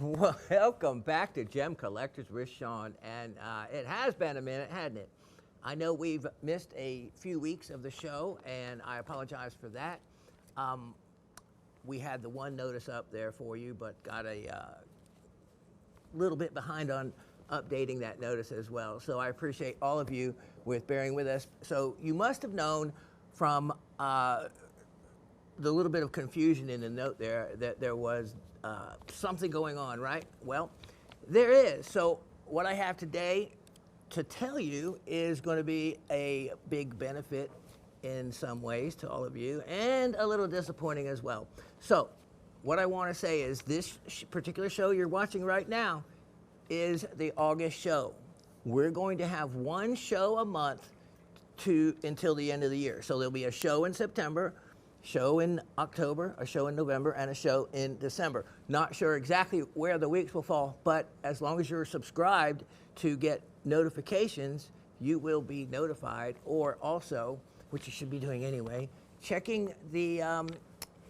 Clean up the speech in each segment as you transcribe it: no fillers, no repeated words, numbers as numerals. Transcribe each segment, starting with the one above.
Welcome back to Gem Collectors with Shawn, and it has been a minute, hadn't it? I know we've missed a few weeks of the show, and I apologize for that. We had the one notice up there for you, but got a little bit behind on updating that notice as well. So I appreciate all of you with bearing with us. So you must have known from the little bit of confusion in the note there that there was something going on, right? Well, there is. So what I have today to tell you is going to be a big benefit in some ways to all of you, and a little disappointing as well. So what I want to say is this particular show you're watching right now is the August show. We're going to have one show a month until the end of the year. So there'll be a show in September, show in October, a show in November, and a show in December. Not sure exactly where the weeks will fall, but as long as you're subscribed to get notifications, you will be notified, or also, which you should be doing anyway, checking the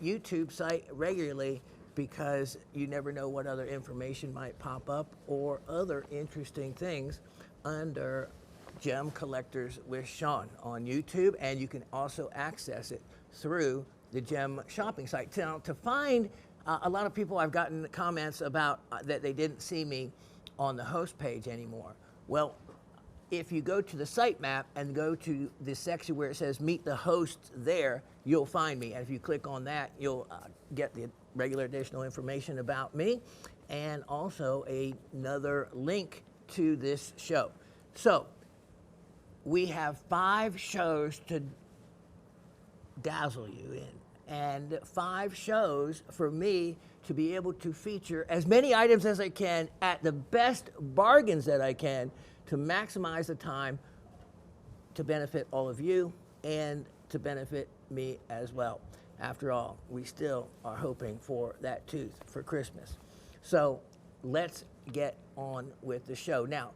YouTube site regularly, because you never know what other information might pop up or other interesting things under Gem Collectors with Shawn on YouTube, and you can also access it through the Gem shopping site. Now, to find a lot of people, I've gotten comments about that they didn't see me on the host page anymore. Well, if you go to the site map and go to the section where it says meet the hosts there, you'll find me. And if you click on that, you'll get the regular additional information about me, and also another link to this show. So we have 5 shows to dazzle you in, and 5 shows for me to be able to feature as many items as I can at the best bargains that I can to maximize the time to benefit all of you and to benefit me as well. After all, we still are hoping for that tooth for Christmas. So let's get on with the show. Now,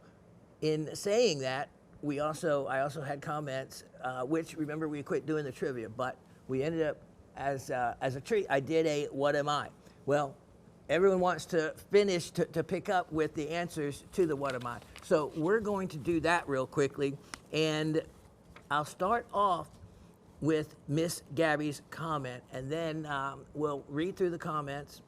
in saying that, I also had comments, which, remember, we quit doing the trivia, but we ended up, as a treat, I did a what am I? Well, everyone wants to finish to pick up with the answers to the what am I. So we're going to do that real quickly, and I'll start off with Miss Gabby's comment, and then we'll read through the comments.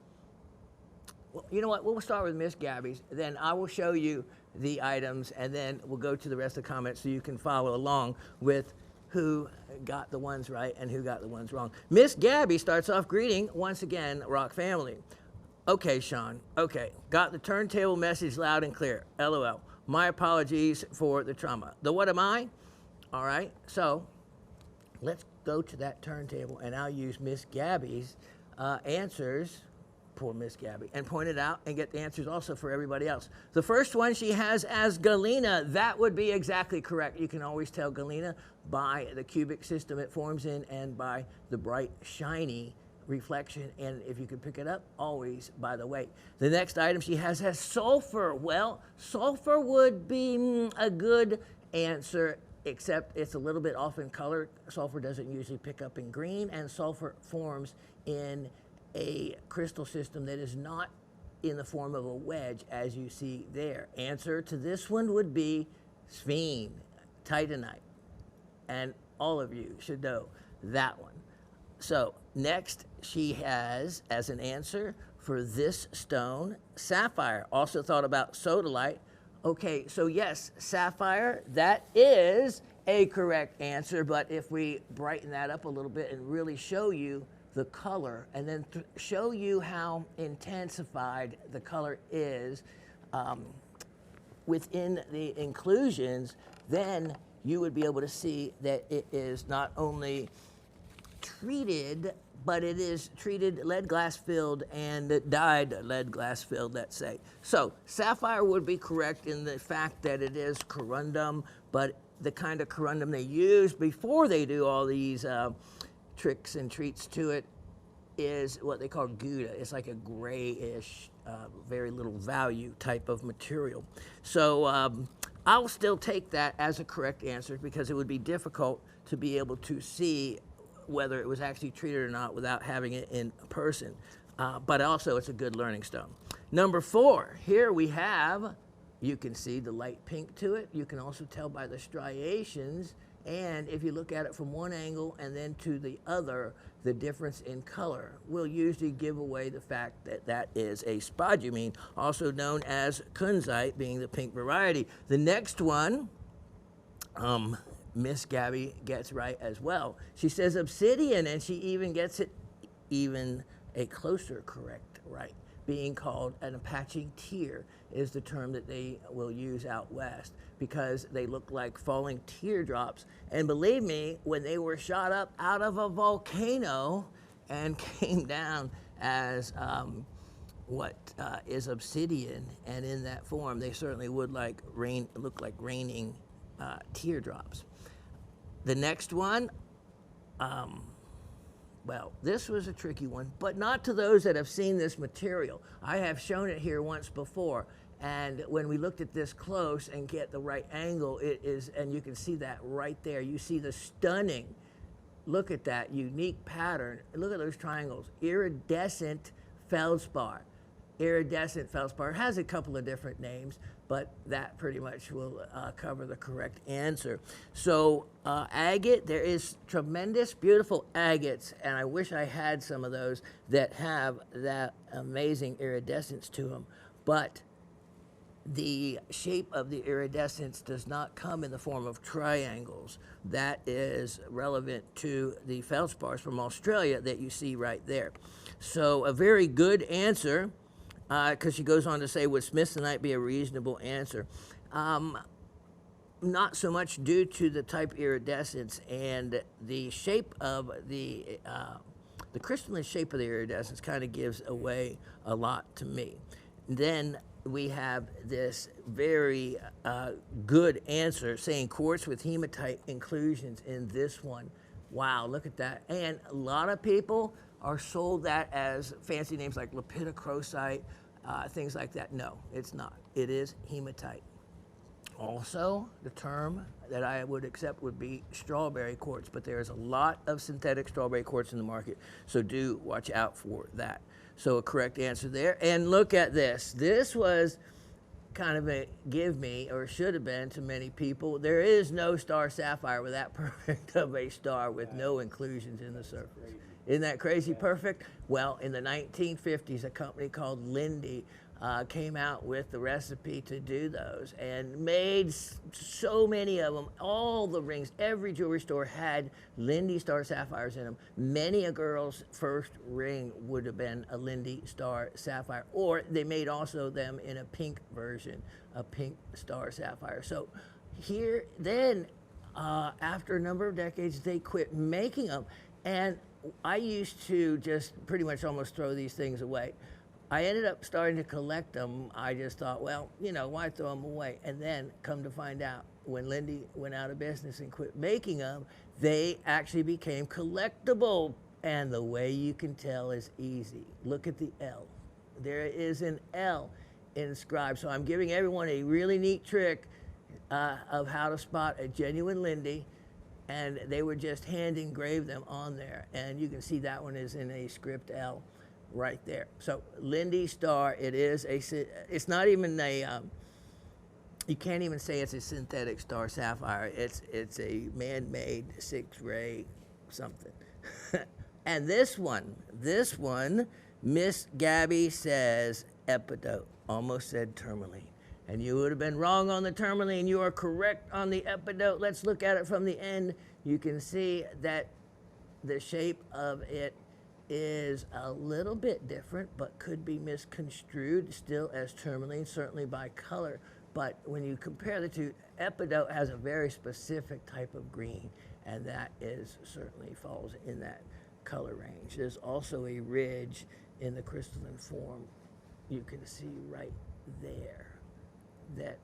Well, you know what? We'll start with Miss Gabby's, then I will show you the items, and then we'll go to the rest of the comments so you can follow along with who got the ones right and who got the ones wrong. Miss Gabby starts off greeting, once again, Rock family. Okay, Shawn. Okay, got the turntable message loud and clear. LOL. My apologies for the trauma. The what am I? All right, so let's go to that turntable, and I'll use Miss Gabby's answers, poor Miss Gabby, and point it out and get the answers also for everybody else. The first one she has as galena. That would be exactly correct. You can always tell galena by the cubic system it forms in and by the bright, shiny reflection, and if you could pick it up, always by the weight. The next item she has sulfur. Well, sulfur would be a good answer, except it's a little bit off in color. Sulfur doesn't usually pick up in green, and sulfur forms in a crystal system that is not in the form of a wedge, as you see there. Answer to this one would be sphene, titanite, and all of you should know that one. So next she has as an answer for this stone, sapphire. Also thought about sodalite. Okay, so yes, sapphire, that is a correct answer, but if we brighten that up a little bit and really show you the color, and then show you how intensified the color is within the inclusions, then you would be able to see that it is not only treated, but it is treated lead glass filled and dyed lead glass filled, let's say. So sapphire would be correct in the fact that it is corundum, but the kind of corundum they use before they do all these tricks and treats to it is what they call Gouda. It's like a grayish, very little value type of material. So I'll still take that as a correct answer, because it would be difficult to be able to see whether it was actually treated or not without having it in person. But also it's a good learning stone. Number 4, here we have, you can see the light pink to it. You can also tell by the striations, and if you look at it from one angle and then to the other, the difference in color will usually give away the fact that that is a spodumene, also known as kunzite, being the pink variety. The next one, Miss Gabby gets right as well. She says obsidian, and she even gets it even a closer correct right. Being called an Apache tear is the term that they will use out west, because they look like falling teardrops. And believe me, when they were shot up out of a volcano and came down as what is obsidian, and in that form, they certainly would look like raining teardrops. The next one, well, this was a tricky one, but not to those that have seen this material. I have shown it here once before, and when we looked at this close and get the right angle, it is, and you can see that right there. You see the stunning, look at that unique pattern. Look at those triangles. Iridescent feldspar. Iridescent feldspar. It has a couple of different names, but that pretty much will cover the correct answer. So agate, there is tremendous, beautiful agates, and I wish I had some of those that have that amazing iridescence to them, but the shape of the iridescence does not come in the form of triangles. That is relevant to the feldspars from Australia that you see right there. So a very good answer. Because she goes on to say, would smithsonite be a reasonable answer? Not so much due to the type iridescence and the shape of the crystalline shape of the iridescence kind of gives away a lot to me. Then we have this very good answer saying quartz with hematite inclusions in this one. Wow, look at that. And a lot of people are sold that as fancy names like lepidocrosite, things like that. No, it's not. It is hematite. Also, the term that I would accept would be strawberry quartz, but there's a lot of synthetic strawberry quartz in the market, so do watch out for that. So a correct answer there. And look at this. This was kind of a give me, or should have been to many people. There is no star sapphire with that perfect of a star with no inclusions in the surface. Isn't that crazy perfect? Well, in the 1950s, a company called Lindy came out with the recipe to do those and made so many of them. All the rings, every jewelry store had Lindy Star Sapphires in them. Many a girl's first ring would have been a Lindy Star Sapphire, or they made also them in a pink version, a pink Star Sapphire. So here, then, after a number of decades, they quit making them. And I used to just pretty much almost throw these things away. I ended up starting to collect them. I just thought, well, you know, why throw them away? And then come to find out, when Lindy went out of business and quit making them, they actually became collectible. And the way you can tell is easy. Look at the L. There is an L inscribed. So I'm giving everyone a really neat trick of how to spot a genuine Lindy. And they would just hand engrave them on there. And you can see that one is in a script L right there. So Lindy Star, it's not even a, you can't even say it's a synthetic star sapphire. It's a man-made 6-ray something. And this one, Miss Gabby says epidote, almost said tourmaline. And you would have been wrong on the tourmaline. You are correct on the epidote. Let's look at it from the end. You can see that the shape of it is a little bit different, but could be misconstrued still as tourmaline, certainly by color. But when you compare the two, epidote has a very specific type of green, and that is certainly falls in that color range. There's also a ridge in the crystalline form you can see right there that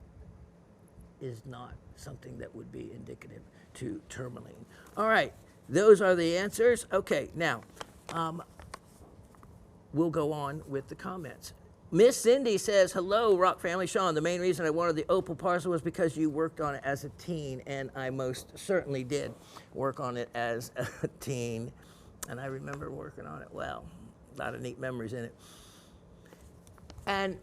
is not something that would be indicative to tourmaline. All right, those are the answers. Okay, now we'll go on with the comments. Miss Cindy says, hello, Rock Family. Shawn, the main reason I wanted the Opal parcel was because you worked on it as a teen, and I most certainly did work on it as a teen, and I remember working on it well. A lot of neat memories in it. And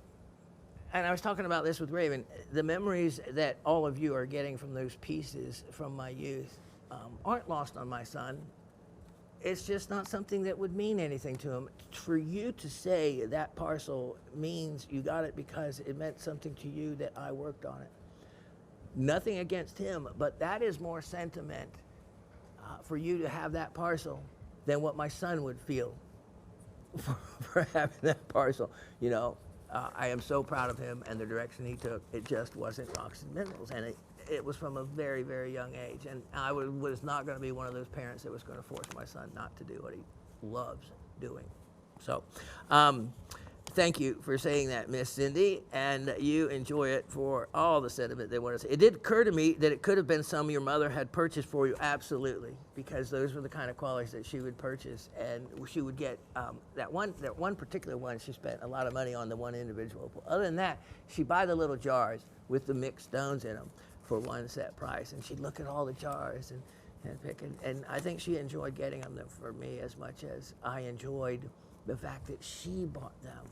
I was talking about this with Raven. The memories that all of you are getting from those pieces from my youth aren't lost on my son. It's just not something that would mean anything to him. For you to say that parcel means you got it because it meant something to you that I worked on it. Nothing against him, but that is more sentiment for you to have that parcel than what my son would feel for having that parcel. You know, I am so proud of him and the direction he took. It just wasn't rocks and minerals, and it was from a very, very young age. And I was not going to be one of those parents that was going to force my son not to do what he loves doing. So, thank you for saying that, Miss Cindy, and you enjoy it for all the sentiment they want to say. It did occur to me that it could have been some your mother had purchased for you, absolutely, because those were the kind of qualities that she would purchase, and she would get that one particular one. She spent a lot of money on the one individual opal. Other than that, she'd buy the little jars with the mixed stones in them for one set price, and she'd look at all the jars and pick, and I think she enjoyed getting them for me as much as I enjoyed the fact that she bought them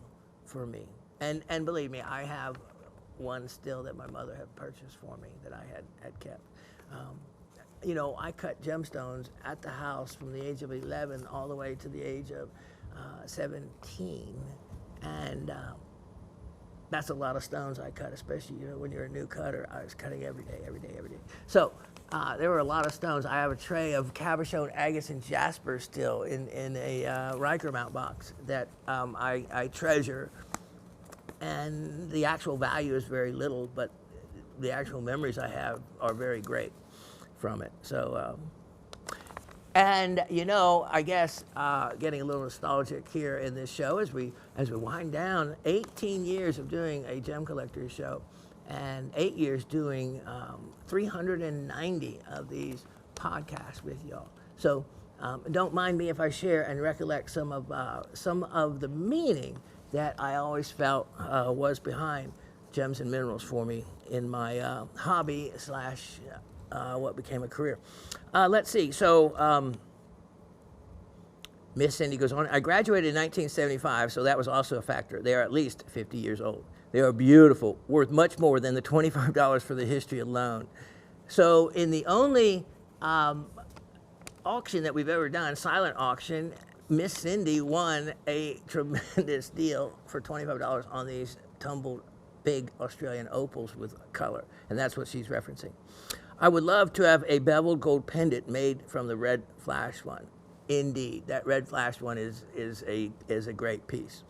for me. And believe me, I have one still that my mother had purchased for me that I had kept. You know, I cut gemstones at the house from the age of 11 all the way to the age of 17, and that's a lot of stones I cut, especially, you know, when you're a new cutter. I was cutting every day. So there were a lot of stones. I have a tray of cabochon, agates, and jasper still in a Riker mount box that I treasure. And the actual value is very little, but the actual memories I have are very great from it. So, and you know, I guess getting a little nostalgic here in this show as we wind down 18 years of doing a gem collector's show, and 8 years doing 390 of these podcasts with y'all. So don't mind me if I share and recollect some of the meaning that I always felt was behind gems and minerals for me in my hobby / what became a career. Let's see. So Miss Cindy goes on, I graduated in 1975, so that was also a factor. They are at least 50 years old. They are beautiful, worth much more than the $25 for the history alone. So in the only auction that we've ever done, silent auction, Miss Cindy won a tremendous deal for $25 on these tumbled big Australian opals with color, and that's what she's referencing. I would love to have a beveled gold pendant made from the red flash one. Indeed, that red flash one is a great piece.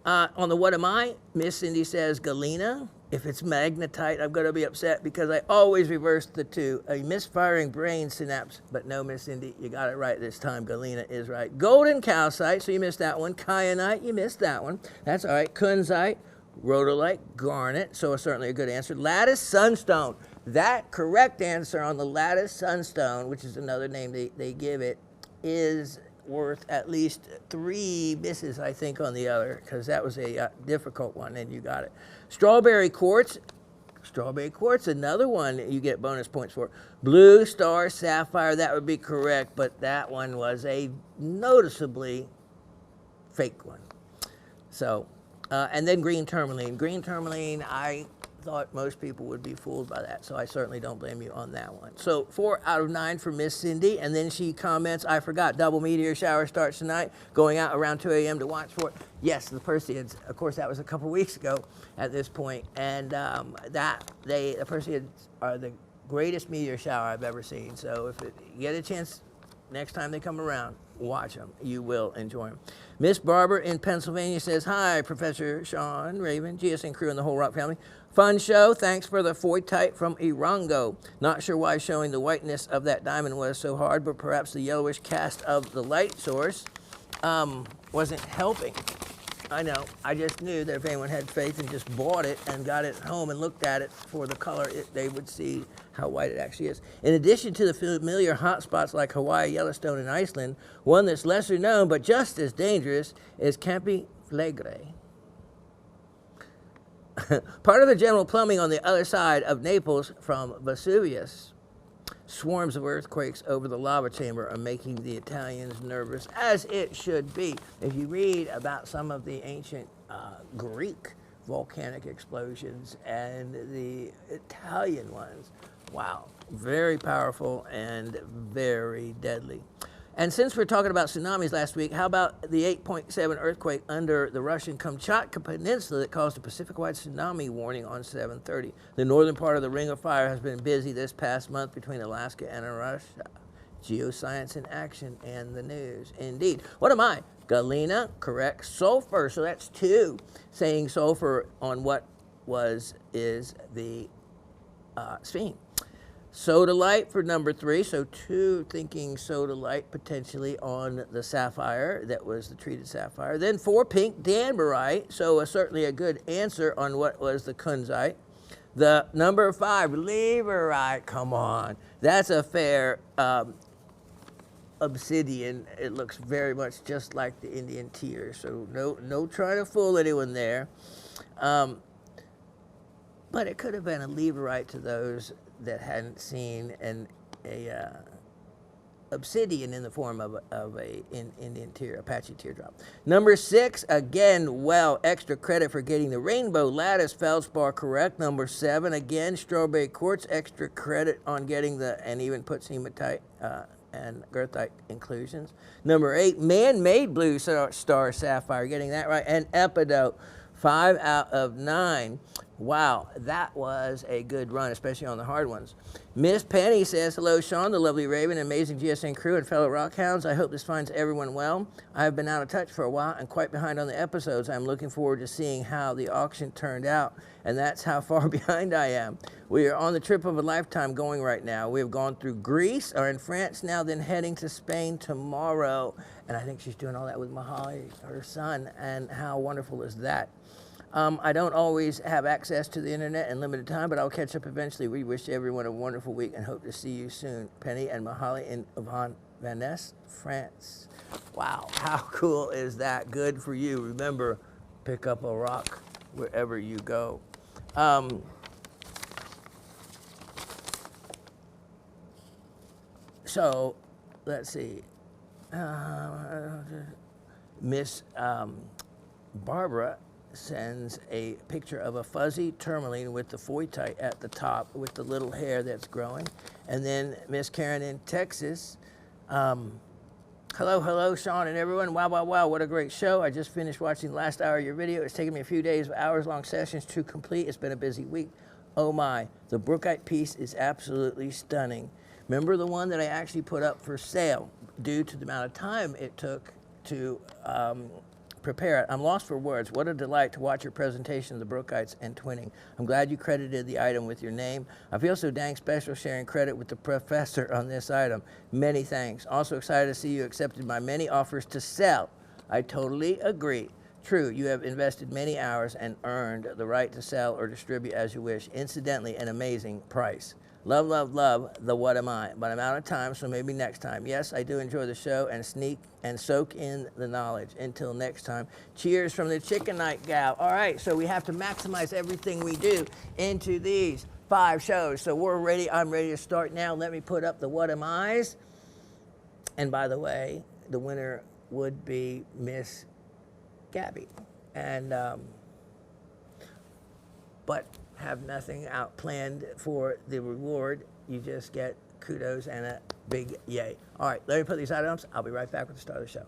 On the what am I, Miss Cindy says galena. If it's magnetite, I'm going to be upset because I always reverse the two. A misfiring brain synapse. But no, Miss Cindy, you got it right this time. Galena is right. Golden calcite, so you missed that one. Kyanite, you missed that one. That's all right. Kunzite, rhodolite, garnet, so certainly a good answer. Lattice sunstone. That correct answer on the lattice sunstone, which is another name they give it, is worth at least 3 misses, I think, on the other, because that was a difficult one, and you got it. Strawberry quartz, another one you get bonus points for. Blue star sapphire, that would be correct, but that one was a noticeably fake one. So, and then green tourmaline. Green tourmaline, I thought most people would be fooled by that, so I certainly don't blame you on that one. So 4 out of 9 for Miss Cindy, and then she comments, I forgot, double meteor shower starts tonight, going out around 2 a.m. to watch for it. Yes, the Perseids, of course, that was a couple weeks ago at this point, and the Perseids are the greatest meteor shower I've ever seen, so if you get a chance next time they come around, watch them. You will enjoy them. Miss Barber in Pennsylvania says, hi, Professor Shawn, Raven, GSN crew, and the whole Rock family. Fun show. Thanks for the foytite from Irango. Not sure why showing the whiteness of that diamond was so hard, but perhaps the yellowish cast of the light source wasn't helping. I know. I just knew that if anyone had faith and just bought it and got it home and looked at it for the color, they would see how white it actually is. In addition to the familiar hotspots like Hawaii, Yellowstone, and Iceland, one that's lesser known but just as dangerous is Campi Flegrei. Part of the general plumbing on the other side of Naples from Vesuvius. Swarms of earthquakes over the lava chamber are making the Italians nervous, as it should be. If you read about some of the ancient Greek volcanic explosions and the Italian ones. Wow, very powerful and very deadly. And since we're talking about tsunamis last week, how about the 8.7 earthquake under the Russian Kamchatka Peninsula that caused a Pacific-wide tsunami warning on 7:30? The northern part of the Ring of Fire has been busy this past month between Alaska and Russia. Geoscience in action and the news. Indeed. What am I? Galena, correct. Sulfur, so that's 2. Saying sulfur on what is the sphinx. Sodalite for number 3, so 2 thinking sodalite potentially on the sapphire, that was the treated sapphire. Then 4 pink danbarite, so certainly a good answer on what was the kunzite. The number 5 leverite, come on, that's a fair obsidian. It looks very much just like the Indian tear, so no trying to fool anyone there. But it could have been a leverite to those that hadn't seen a obsidian in the form of a Indian tear, Apache teardrop. Number 6, again, well, extra credit for getting the rainbow lattice feldspar correct. Number 7, again, strawberry quartz, extra credit on getting and even puts hematite and goethite inclusions. Number 8, man-made blue star sapphire, getting that right. And epidote, 5 out of 9. Wow, that was a good run, especially on the hard ones. Miss Penny says, hello, Shawn, the lovely Raven, amazing GSN crew, and fellow rockhounds. I hope this finds everyone well. I have been out of touch for a while and quite behind on the episodes. I'm looking forward to seeing how the auction turned out, and that's how far behind I am. We are on the trip of a lifetime going right now. We have gone through Greece, are in France now, then heading to Spain tomorrow. And I think she's doing all that with Mahali, her son, and how wonderful is that? I don't always have access to the internet and limited time, but I'll catch up eventually. We wish everyone a wonderful week and hope to see you soon. Penny and Mahali in Vannes, France. Wow, how cool is that? Good for you. Remember, pick up a rock wherever you go. So, let's see. Miss Barbara sends a picture of a fuzzy tourmaline with the phoitite at the top with the little hair that's growing. And then Miss Karen in Texas, hello, Shawn and everyone. Wow, what a great show. I just finished watching the last hour of your video. It's taken me a few days of hours-long sessions to complete. It's been a busy week. Oh my, the brookite piece is absolutely stunning. Remember the one that I actually put up for sale due to the amount of time it took to prepare it. I'm lost for words. What a delight to watch your presentation of the brookites and twinning. I'm glad you credited the item with your name. I feel so dang special sharing credit with the professor on this item. Many thanks. Also excited to see you accepted my many offers to sell. I totally agree. True, you have invested many hours and earned the right to sell or distribute as you wish. Incidentally, an amazing price. Love the what am I, but I'm out of time, so maybe next time. Yes, I do enjoy the show and sneak and soak in the knowledge. Until next time, cheers from the Chicken Night gal. All right, so we have to maximize everything we do into these 5 shows. So we're ready, I'm ready to start now. Let me put up the what am I's. And by the way, the winner would be Miss Gabby. And, but have nothing out planned for the reward. You just get kudos and a big yay. All right, let me put these items. I'll be right back with the start of the show.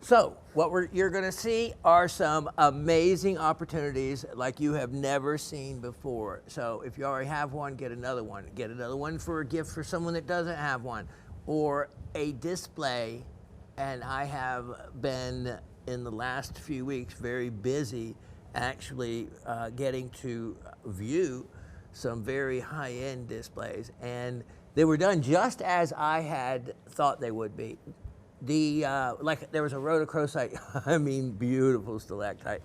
So what you're gonna see are some amazing opportunities like you have never seen before. So if you already have one, get another one. Get another one for a gift for someone that doesn't have one, or a display. And I have been in the last few weeks very busy actually getting to view some very high-end displays, and they were done just as I had thought they would be. Like there was a rhodochrosite, I mean beautiful stalactite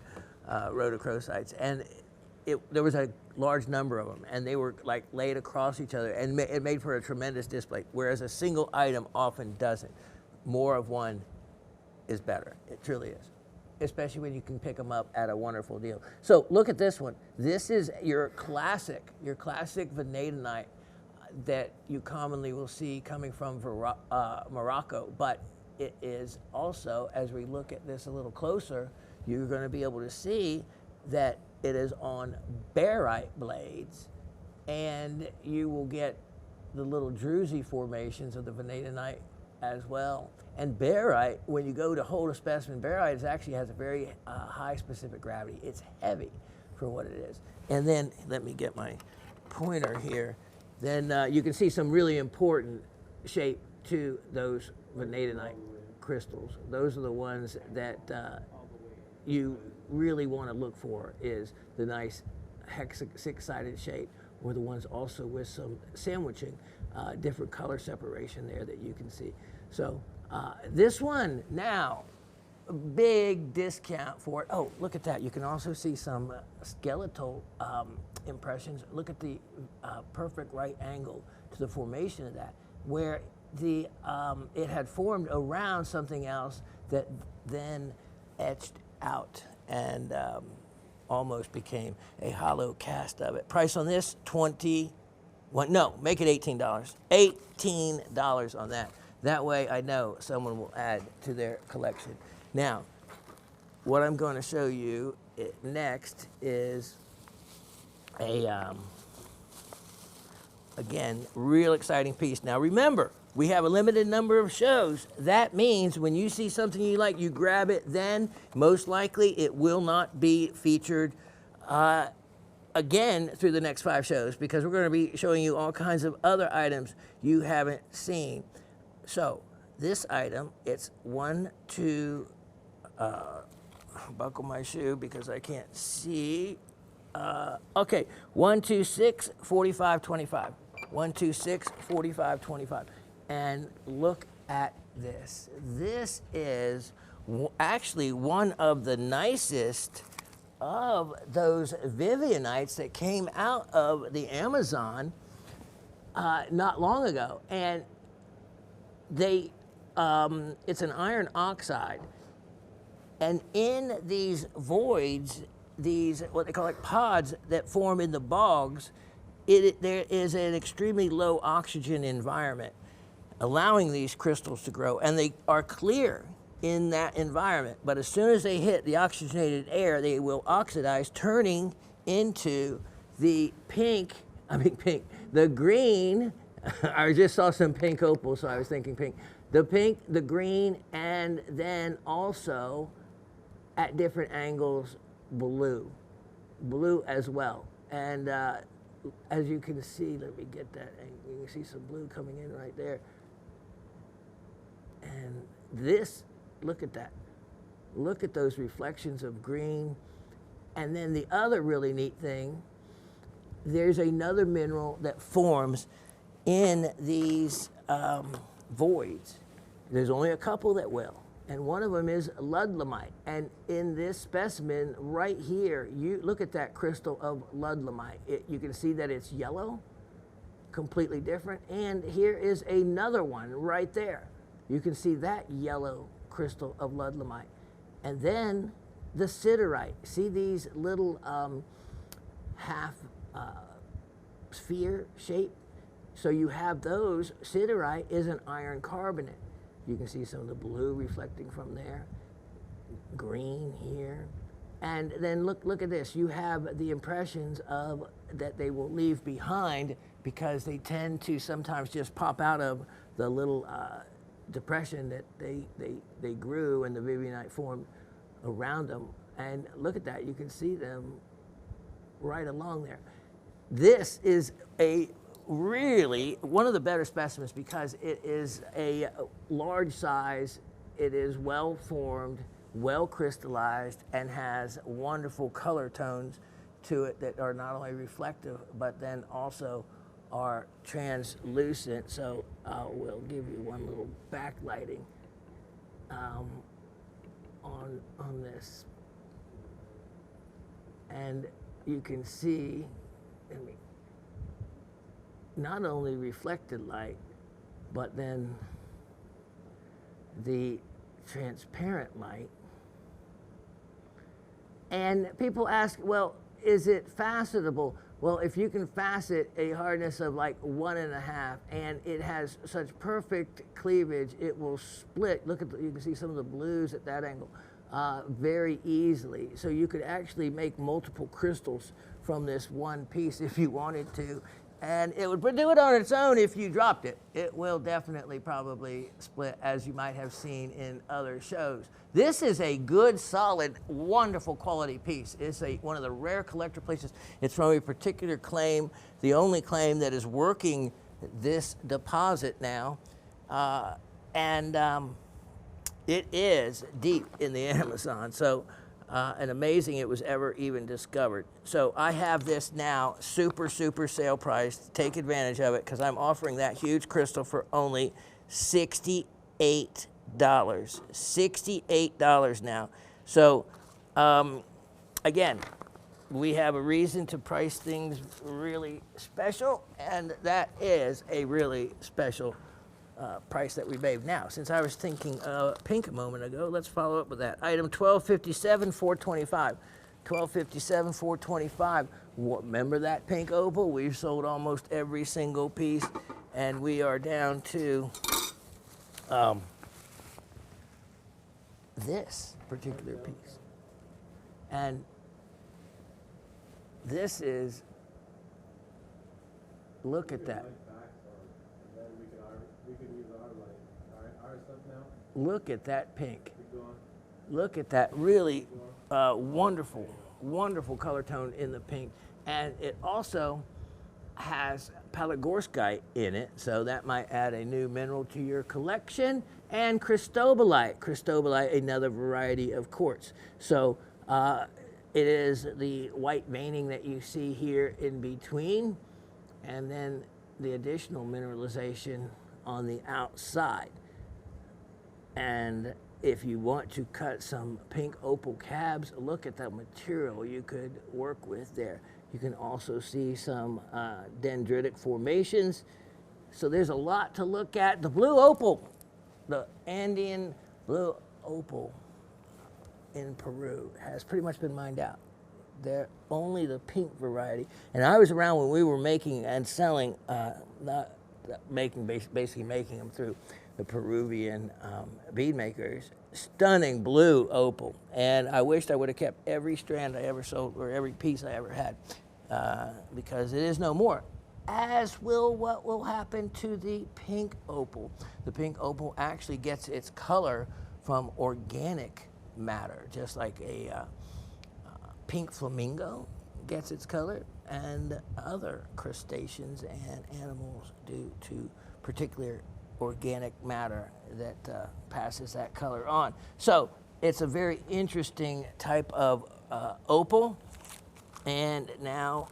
rhodochrosites, and there was a large number of them, and they were like laid across each other, and it made for a tremendous display, whereas a single item often doesn't. More of one is better, it truly is. Especially when you can pick them up at a wonderful deal. So look at this one. This is your classic vanadinite that you commonly will see coming from Morocco. But it is also, as we look at this a little closer, you're going to be able to see that it is on barite blades, and you will get the little druzy formations of the vanadinite as well. And barite, when you go to hold a specimen, barite actually has a very high specific gravity. It's heavy for what it is. And then, let me get my pointer here. Then you can see some really important shape to those vanadinite crystals. Those are the ones that you really want to look for, is the nice six-sided shape, or the ones also with some sandwiching, different color separation there that you can see. So this one now, big discount for it. Oh, look at that. You can also see some skeletal impressions. Look at the perfect right angle to the formation of that, where the it had formed around something else that then etched out and almost became a hollow cast of it. Price on this, $21. No, make it $18. $18 on that. That way I know someone will add to their collection. Now, what I'm going to show you next is a, again, real exciting piece. Now remember, we have a limited number of shows. That means when you see something you like, you grab it then. Most likely it will not be featured again through the next 5 shows, because we're going to be showing you all kinds of other items you haven't seen. So this item, it's 1, 2, buckle my shoe because I can't see. Okay, 1, 2, 6, 45, 25. 1, 2, 6, 45, 25. And look at this. This is actually one of the nicest of those Vivianites that came out of the Amazon not long ago. And they, it's an iron oxide. And in these voids, these, what they call like pods that form in the bogs, there is an extremely low oxygen environment, allowing these crystals to grow. And they are clear in that environment. But as soon as they hit the oxygenated air, they will oxidize, turning into the the green. I just saw some pink opal, so I was thinking pink. The pink, the green, and then also at different angles, blue as well. And as you can see, let me get that, you can see some blue coming in right there. And this, look at that. Look at those reflections of green. And then the other really neat thing, there's another mineral that forms in these voids. There's only a couple that will. And one of them is ludlamite. And in this specimen right here, you look at that crystal of ludlamite. You can see that it's yellow, completely different. And here is another one right there. You can see that yellow crystal of ludlamite. And then the siderite. See these little half sphere shape? So you have those. Siderite is an iron carbonate. You can see some of the blue reflecting from there, green here. And then look at this. You have the impressions of that they will leave behind, because they tend to sometimes just pop out of the little depression that they grew and the Vivianite formed around them. And look at that. You can see them right along there. This is a really one of the better specimens, because it is a large size, it is well formed, well crystallized, and has wonderful color tones to it that are not only reflective but then also are translucent. So we'll give you one little backlighting on this, and you can see, not only reflected light, but then the transparent light. And people ask, well, is it facetable? Well, if you can facet a hardness of like 1.5, and it has such perfect cleavage, it will split. Look at you can see some of the blues at that angle. very easily. So you could actually make multiple crystals from this one piece if you wanted to. And it would do it on its own if you dropped it. It will definitely probably split, as you might have seen in other shows. This is a good, solid, wonderful quality piece. It's one of the rare collector pieces. It's from a particular claim, the only claim that is working this deposit now. It is deep in the Amazon. So, and amazing it was ever even discovered. So I have this now super sale price. Take advantage of it because I'm offering that huge crystal for only $68. $68 now. So again, we have a reason to price things really special, and that is a really special price that we made. Now, since I was thinking pink a moment ago, let's follow up with that. Item 1257, 425. 1257, 425. Remember that pink opal? We've sold almost every single piece, and we are down to this particular piece. And this is, look at that. Look at that pink. Look at that really wonderful, wonderful color tone in the pink. And it also has palygorskite in it, so that might add a new mineral to your collection. And cristobalite. Cristobalite, another variety of quartz. So it is the white veining that you see here in between, and then the additional mineralization on the outside. And if you want to cut some pink opal cabs, look at the material you could work with there. You can also see some dendritic formations. So there's a lot to look at. The blue opal, the Andean blue opal in Peru has pretty much been mined out. They're only the pink variety. And I was around when we were making and selling, basically making them through the Peruvian bead makers. Stunning blue opal. And I wished I would have kept every strand I ever sold, or every piece I ever had, because it is no more. As will what will happen to the pink opal. The pink opal actually gets its color from organic matter, just like a pink flamingo gets its color, and other crustaceans and animals due to particular organic matter that passes that color on. So it's a very interesting type of opal, and now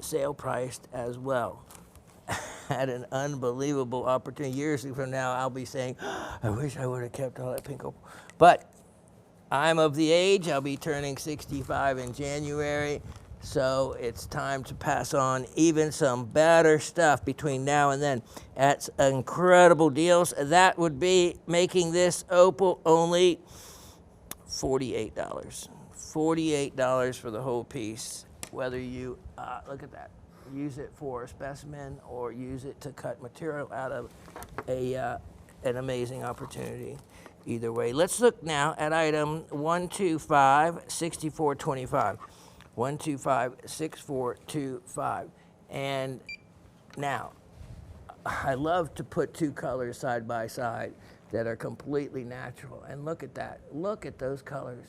sale priced as well. At an unbelievable opportunity. Years from now, I'll be saying, I wish I would have kept all that pink opal. But I'm of the age, I'll be turning 65 in January, so it's time to pass on even some better stuff between now and then. That's incredible deals. That would be making this opal only $48. $48 for the whole piece. Whether you, look at that, use it for a specimen or use it to cut material out of an amazing opportunity. Either way. Let's look now at item 125, 6425. 125, 6425. And now, I love to put two colors side by side that are completely natural. And look at that. Look at those colors.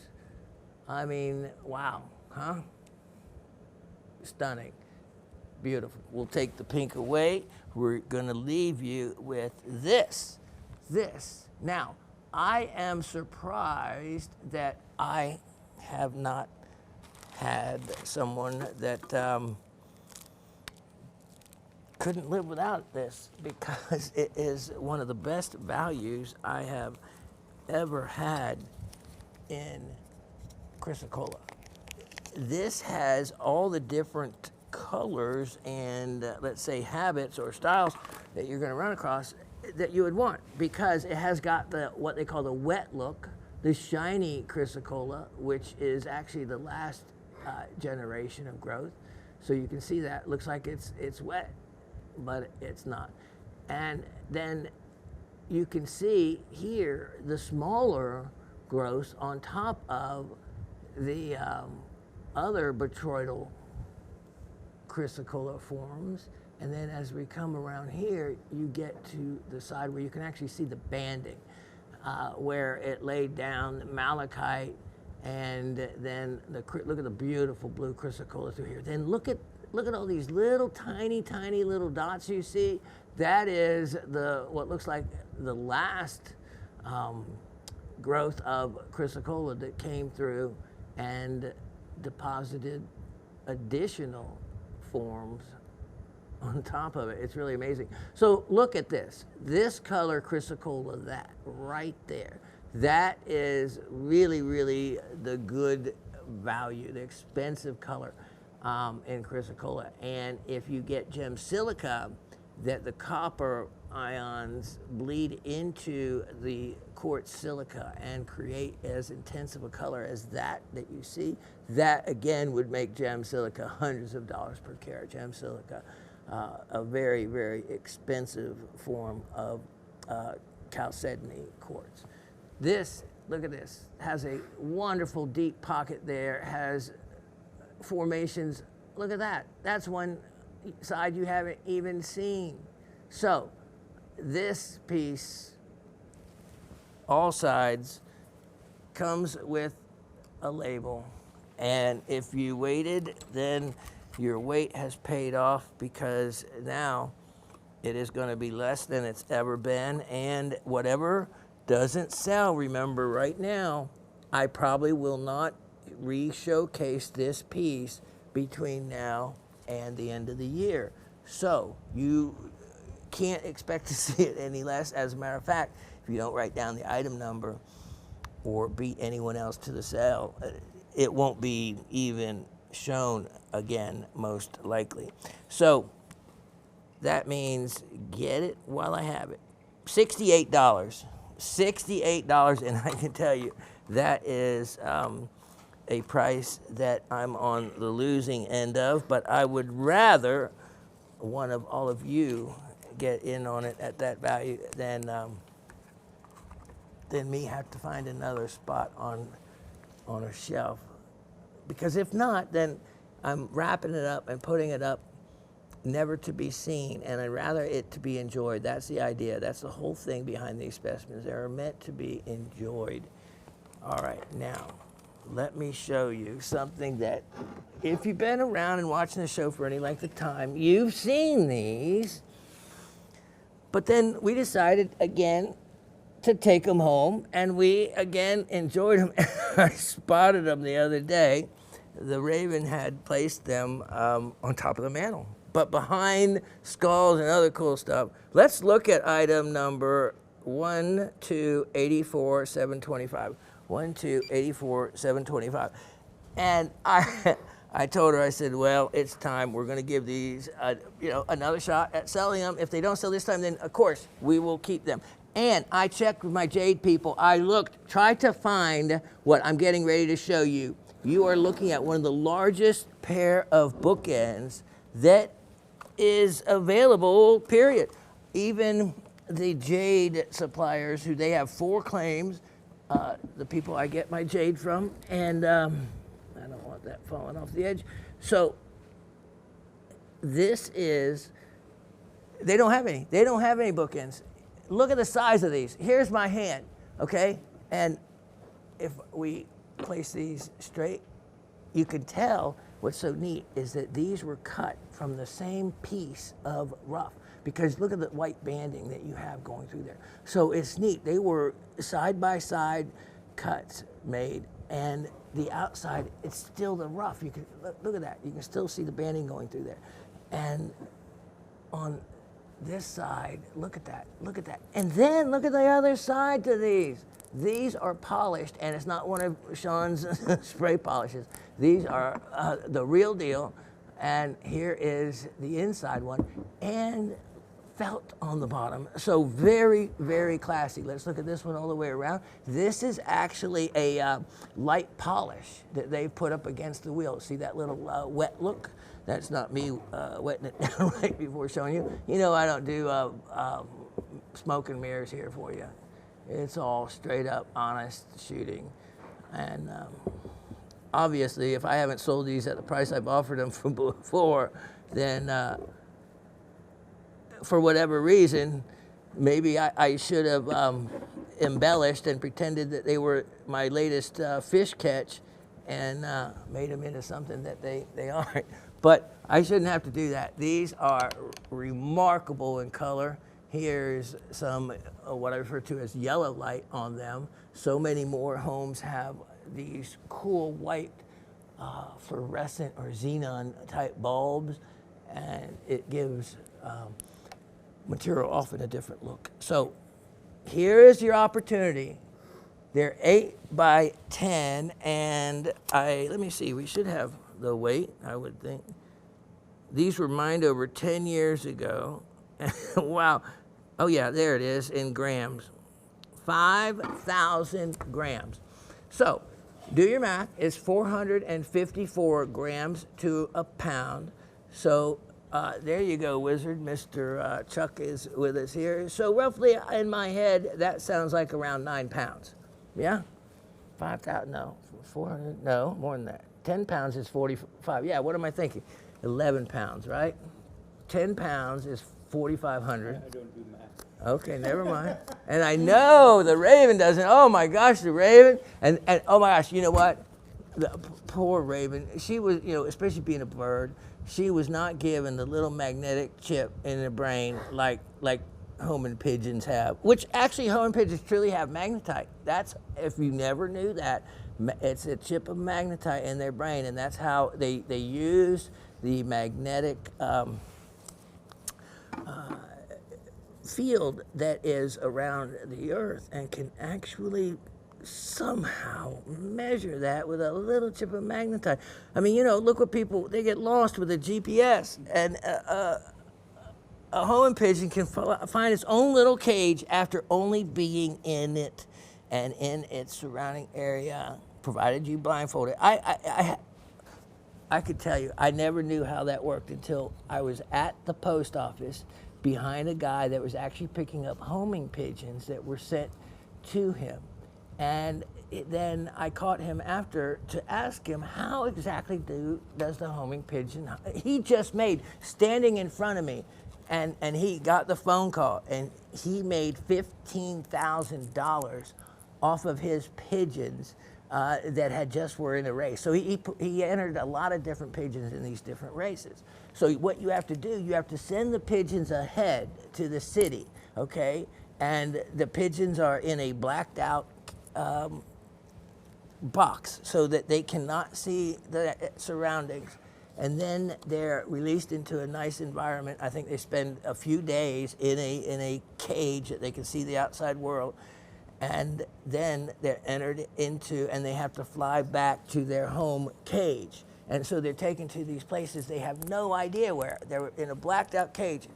I mean, wow, huh? Stunning. Beautiful. We'll take the pink away. We're going to leave you with this. This. Now, I am surprised that I have not had someone that couldn't live without this, because it is one of the best values I have ever had in chrysocolla. This has all the different colors and let's say habits or styles that you're going to run across that you would want, because it has got the what they call the wet look, the shiny chrysocolla, which is actually the last generation of growth. So you can see that looks like it's wet, but it's not. And then you can see here the smaller growth on top of the other botryoidal chrysocolla forms. And then as we come around here, you get to the side where you can actually see the banding, where it laid down malachite, and then look at the beautiful blue chrysocolla through here. Then look at all these little tiny little dots you see. That is what looks like the last growth of chrysocolla that came through and deposited additional forms on top of it. It's really amazing. So look at this color chrysocolla, that right there. That is really the good value, the expensive color in chrysocolla. And if you get gem silica, that the copper ions bleed into the quartz silica and create as intensive a color as that you see, that again would make gem silica hundreds of dollars per carat. Gem silica, a very expensive form of chalcedony quartz. This, look at this, has a wonderful deep pocket there, has formations. Look at that. That's one side you haven't even seen. So this piece, all sides, comes with a label, and if you waited, then your wait has paid off, because now it is going to be less than it's ever been. And whatever doesn't sell, remember right now, I probably will not re-showcase this piece between now and the end of the year. So you can't expect to see it any less. As a matter of fact, if you don't write down the item number or beat anyone else to the sale, it won't be even shown again, most likely. So that means get it while I have it. $68. $68, and I can tell you that is a price that I'm on the losing end of, but I would rather one of all of you get in on it at that value than me have to find another spot on a shelf. Because if not, then I'm wrapping it up and putting it up never to be seen, and I'd rather it to be enjoyed. That's the idea. That's the whole thing behind these specimens. They're meant to be enjoyed. All right, now let me show you something that, if you've been around and watching the show for any length of time, you've seen these. But then we decided again to take them home, and we again enjoyed them. I spotted them the other day. The Raven had placed them on top of the mantle, but behind skulls and other cool stuff. Let's look at item number 1284725. 1284725. And I told her, I said, well, it's time. We're going to give these another shot at selling them. If they don't sell this time, then of course we will keep them. And I checked with my Jade people. I looked, tried to find what I'm getting ready to show you. You are looking at one of the largest pair of bookends that is available, period. Even the Jade suppliers, who they have 4 claims, the people I get my Jade from, and I don't want that falling off the edge. So this is, they don't have any bookends. Look at the size of these. Here's my hand, okay? And if we place these straight, you can tell what's so neat is that these were cut from the same piece of rough, because look at the white banding that you have going through there. So it's neat. They were side by side cuts made, and the outside, it's still the rough. You can look at that. You can still see the banding going through there. And on this side, look at that, look at that. And then look at the other side to these. These are polished, and it's not one of Shawn's spray polishes. These are the real deal. And here is the inside one, and felt on the bottom. So very, very classy. Let's look at this one all the way around. This is actually a light polish that they've put up against the wheel. See that little wet look? That's not me wetting it down right before showing you. You know I don't do smoke and mirrors here for you. It's all straight up honest shooting. And obviously, if I haven't sold these at the price I've offered them from before, then for whatever reason, maybe I should have embellished and pretended that they were my latest fish catch and made them into something that they aren't. But I shouldn't have to do that. These are remarkable in color. Here's some what I refer to as yellow light on them. So many more homes have these cool white fluorescent or xenon type bulbs, and it gives material often a different look. So here is your opportunity. They're 8 by 10, and let me see, we should have the weight, I would think. These were mined over 10 years ago. Wow. Oh yeah, there it is in grams. 5,000 grams. So do your math. It's 454 grams to a pound. So there you go, Wizard. Mr. Chuck is with us here. So roughly in my head, that sounds like around 9 pounds. Yeah? 5,000, no, 400, no, more than that. 10 pounds is 45. Yeah, what am I thinking? 11 pounds, right? 10 pounds is 4,500. I don't do math. Okay, never mind. And I know the Raven doesn't. Oh my gosh, the Raven. And oh my gosh, you know what? The poor Raven, she was, you know, especially being a bird, she was not given the little magnetic chip in the brain like homing pigeons have, which actually homing pigeons truly have magnetite. That's, if you never knew that, it's a chip of magnetite in their brain, and that's how they use the magnetic field that is around the Earth and can actually somehow measure that with a little chip of magnetite. I mean, you know, look what people, they get lost with a GPS, and a homing pigeon can find its own little cage after only being in it and in its surrounding area, provided you blindfolded. I could tell you, I never knew how that worked until I was at the post office behind a guy that was actually picking up homing pigeons that were sent to him. And then I caught him after to ask him, how exactly does the homing pigeon, he just made, standing in front of me, and he got the phone call, and he made $15,000 off of his pigeons that had just were in a race. So he entered a lot of different pigeons in these different races. So what you have to do, you have to send the pigeons ahead to the city, okay? And the pigeons are in a blacked out box so that they cannot see the surroundings. And then they're released into a nice environment. I think they spend a few days in a cage that they can see the outside world. And then they're entered into, and they have to fly back to their home cage. And so they're taken to these places they have no idea where. They're in a blacked out cage.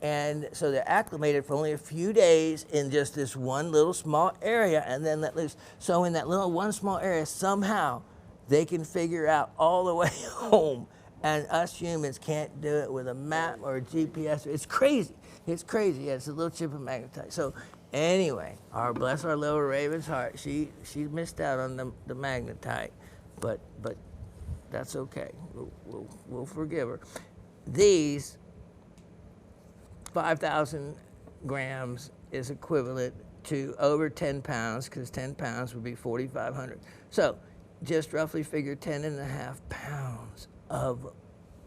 And so they're acclimated for only a few days in just this one little small area, and then let loose. So in that little one small area, somehow they can figure out all the way home. And us humans can't do it with a map or a GPS. It's crazy. It's crazy. Yeah, it's a little chip of magnetite. So anyway, bless our little Raven's heart. She missed out on the magnetite, but that's okay. We'll forgive her. These 5,000 grams is equivalent to over 10 pounds, because 10 pounds would be 4,500. So just roughly figure 10.5 pounds of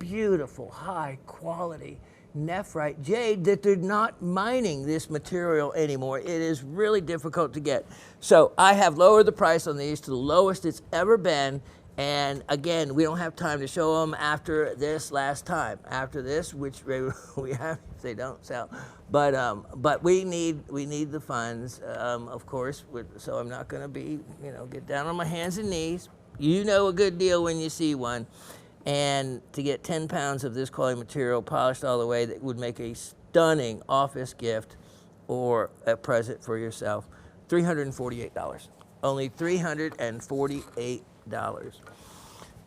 beautiful, high quality nephrite jade that they're not mining this material anymore. It is really difficult to get. So I have lowered the price on these to the lowest it's ever been. And again, we don't have time to show them after this last time. After this, which we have if they don't sell. But we need the funds, of course. So I'm not going to be, get down on my hands and knees. You know a good deal when you see one. And to get 10 pounds of this quality material polished all the way, that would make a stunning office gift or a present for yourself. $348. Only $348.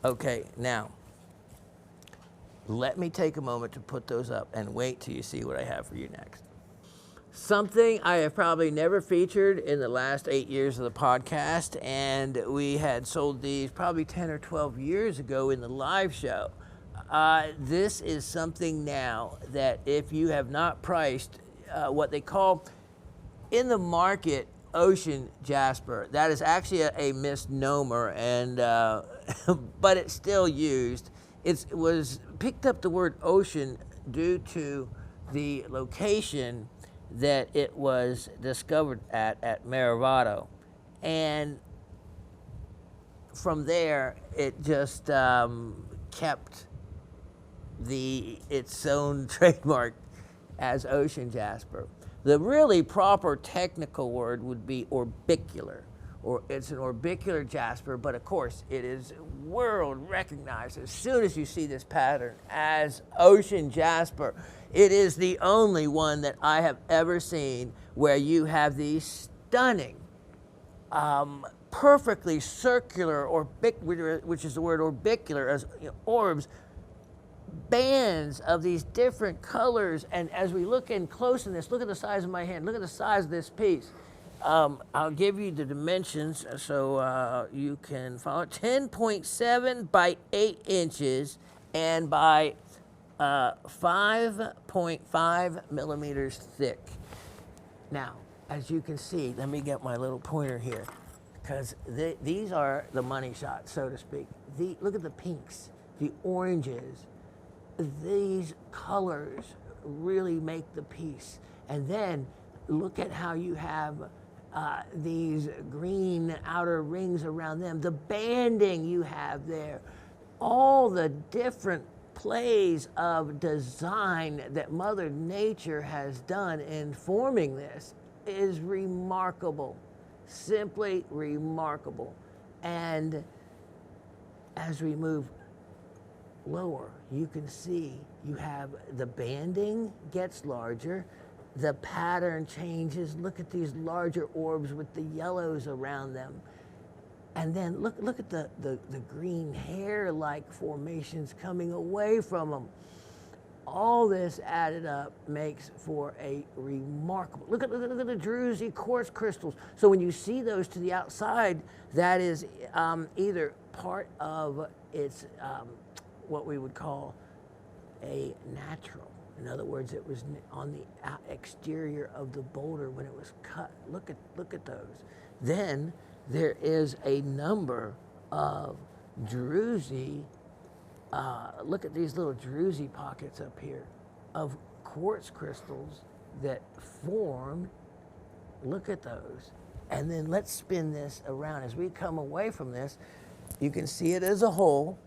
Okay, now, let me take a moment to put those up and wait till you see what I have for you next. Something I have probably never featured in the last 8 years of the podcast, and we had sold these probably 10 or 12 years ago in the live show. This is something now that if you have not priced what they call in the market ocean jasper, that is actually a misnomer, and but it's still used. It was picked up the word ocean due to the location that it was discovered at Maravado. And from there, it just kept its own trademark as ocean jasper. The really proper technical word would be orbicular, or it's an orbicular jasper, but of course it is world recognized as soon as you see this pattern as ocean jasper. It is the only one that I have ever seen where you have these stunning, perfectly circular, which is the word orbicular, as orbs, bands of these different colors. And as we look in close in this, look at the size of my hand, look at the size of this piece. I'll give you the dimensions so you can follow. 10.7 by 8 inches and by 5.5 millimeters thick. Now, as you can see, let me get my little pointer here, because these are the money shots, so to speak. Look at the pinks, the oranges. These colors really make the piece. And then look at how you have these green outer rings around them, the banding you have there, all the different plays of design that Mother Nature has done in forming this is remarkable, simply remarkable. And as we move lower, you can see you have the banding gets larger, the pattern changes. Look at these larger orbs with the yellows around them. And then look at the green hair-like formations coming away from them. All this added up makes for a remarkable, look at the druzy quartz crystals. So when you see those to the outside, that is either part of its, what we would call a natural. In other words, it was on the exterior of the boulder when it was cut. Look at those. Then there is a number of druzy, look at these little druzy pockets up here of quartz crystals that formed. Look at those. And then let's spin this around. As we come away from this, you can see it as a whole.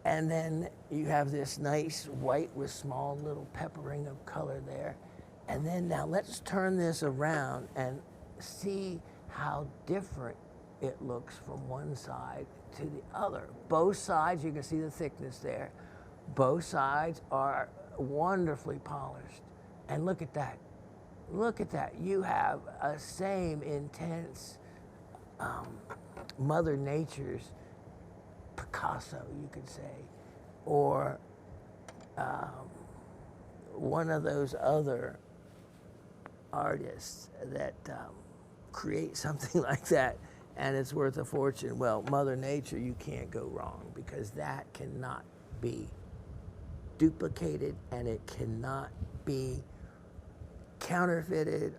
And then you have this nice white with small little peppering of color there. And then now let's turn this around and see how different it looks from one side to the other. Both sides, you can see the thickness there. Both sides are wonderfully polished. And look at that. Look at that. You have a same intense Mother Nature's Picasso, you could say, or one of those other artists that create something like that, and it's worth a fortune. Well, Mother Nature, you can't go wrong, because that cannot be duplicated and it cannot be counterfeited,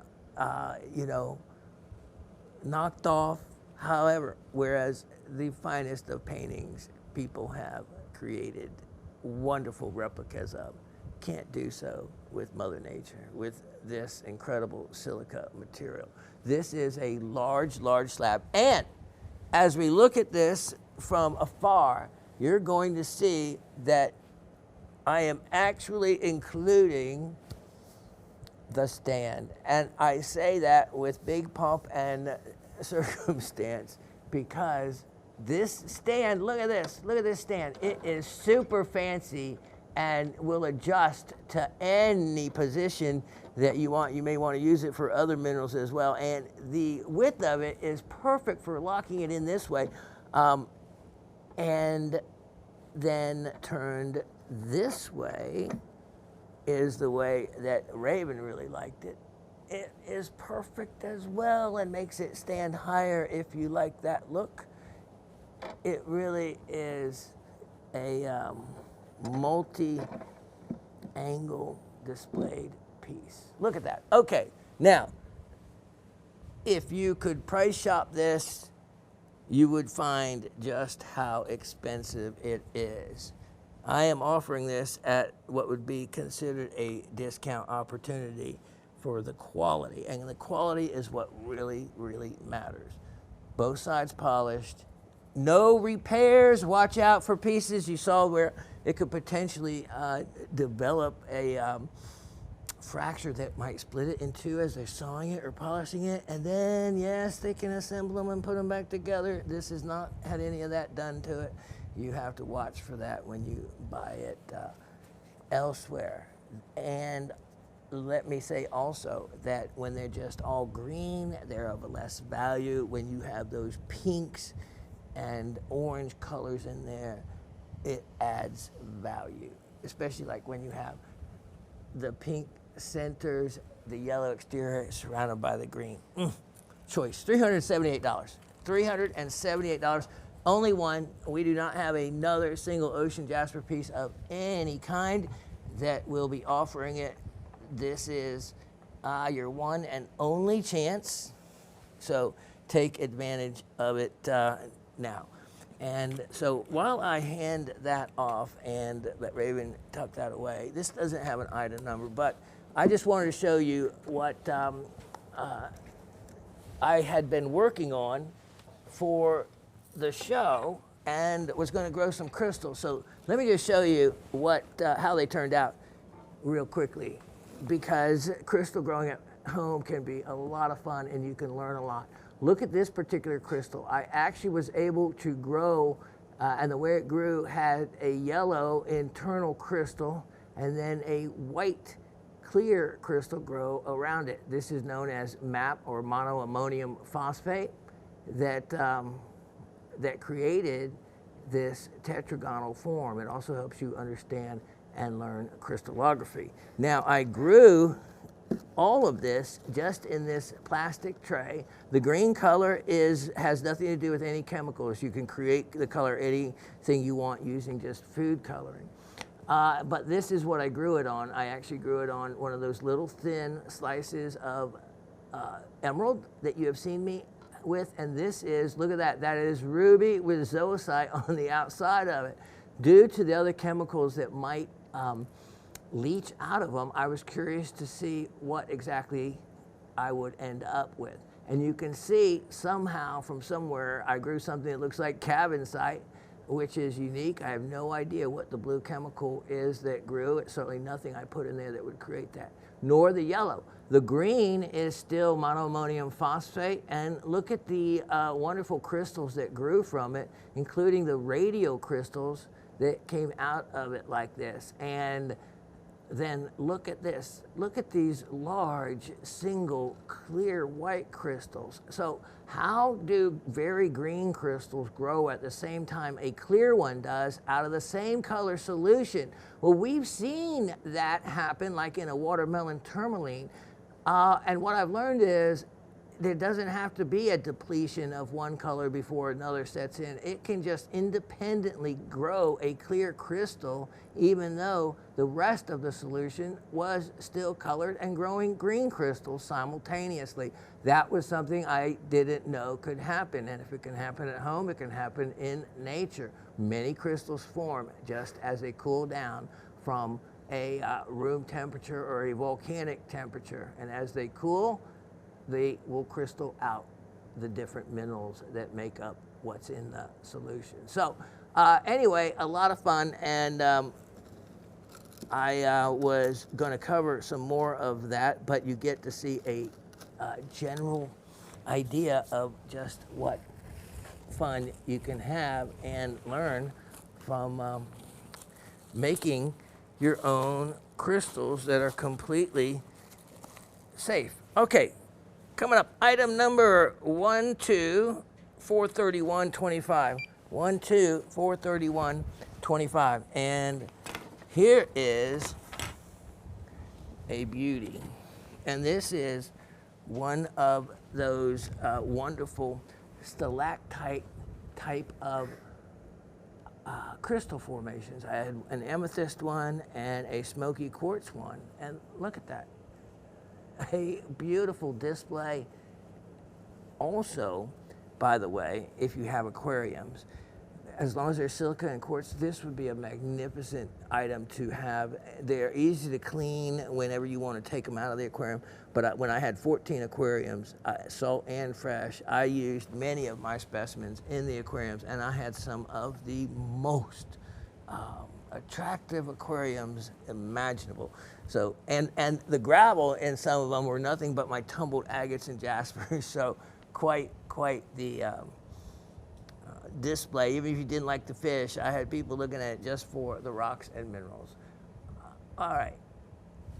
knocked off. However, whereas the finest of paintings people have created wonderful replicas of, can't do so with Mother Nature, with this incredible silica material. This is a large, large slab. And as we look at this from afar, you're going to see that I am actually including the stand. And I say that with big pomp and circumstance, because this stand, look at this stand. It is super fancy and will adjust to any position that you want. You may want to use it for other minerals as well. And the width of it is perfect for locking it in this way. And then turned this way is the way that Raven really liked it. it is perfect as well and makes it stand higher if you like that look. It really is a multi-angle displayed piece. Look at that. Okay, now, if you could price shop this, you would find just how expensive it is. I am offering this at what would be considered a discount opportunity for the quality. And the quality is what really, really matters. Both sides polished. No repairs. Watch out for pieces you saw where it could potentially develop a fracture that might split it in two as they're sawing it or polishing it. And then, yes, they can assemble them and put them back together. This has not had any of that done to it. You have to watch for that when you buy it elsewhere. And let me say also that when they're just all green, they're of less value. When you have those pinks and orange colors in there, it adds value, especially like when you have the pink centers, the yellow exterior surrounded by the green. Choice, $378. $378, only one. We do not have another single ocean jasper piece of any kind that will be offering it. This is your one and only chance, so take advantage of it now. And so while I hand that off and let Raven tuck that away, this doesn't have an item number, but I just wanted to show you what I had been working on for the show and was going to grow some crystals. So let me just show you what how they turned out real quickly, because crystal growing at home can be a lot of fun and you can learn a lot. Look at this particular crystal. I actually was able to grow, and the way it grew had a yellow internal crystal and then a white clear crystal grow around it. This is known as MAP, or monoammonium phosphate, that created this tetragonal form. It also helps you understand and learn crystallography. Now, I grew all of this just in this plastic tray. The green color has nothing to do with any chemicals. You can create the color anything you want using just food coloring. But this is what I grew it on. I actually grew it on one of those little thin slices of emerald that you have seen me with. And this is, look at that, that is ruby with zoisite on the outside of it. Due to the other chemicals that might leach out of them, I was curious to see what exactly I would end up with. And you can see somehow from somewhere I grew something that looks like cavinsite, which is unique. I have no idea what the blue chemical is that grew. It's certainly nothing I put in there that would create that, nor the yellow. The green is still monoammonium phosphate, and look at the wonderful crystals that grew from it, including the radial crystals that came out of it like this. And then look at this. Look at these large, single, clear white crystals. So how do very green crystals grow at the same time a clear one does out of the same color solution? Well, we've seen that happen like in a watermelon tourmaline. And what I've learned is there doesn't have to be a depletion of one color before another sets in. It can just independently grow a clear crystal, even though the rest of the solution was still colored and growing green crystals simultaneously. That was something I didn't know could happen. And if it can happen at home, it can happen in nature. Many crystals form just as they cool down from a room temperature or a volcanic temperature. And as they cool, they will crystal out the different minerals that make up what's in the solution. So anyway, a lot of fun, and I was going to cover some more of that, but you get to see a general idea of just what fun you can have and learn from making your own crystals that are completely safe. Okay. Coming up, item number 1243125. 1243125. And here is a beauty. And this is one of those wonderful stalactite type of crystal formations. I had an amethyst one and a smoky quartz one, and look at that. A beautiful display. Also, by the way, if you have aquariums, as long as they're silica and quartz, this would be a magnificent item to have. They're easy to clean whenever you want to take them out of the aquarium. But when I had 14 aquariums, salt and fresh, I used many of my specimens in the aquariums, and I had some of the most attractive aquariums imaginable. So, and the gravel in some of them were nothing but my tumbled agates and jaspers. So, quite the display. Even if you didn't like the fish, I had people looking at it just for the rocks and minerals. All right,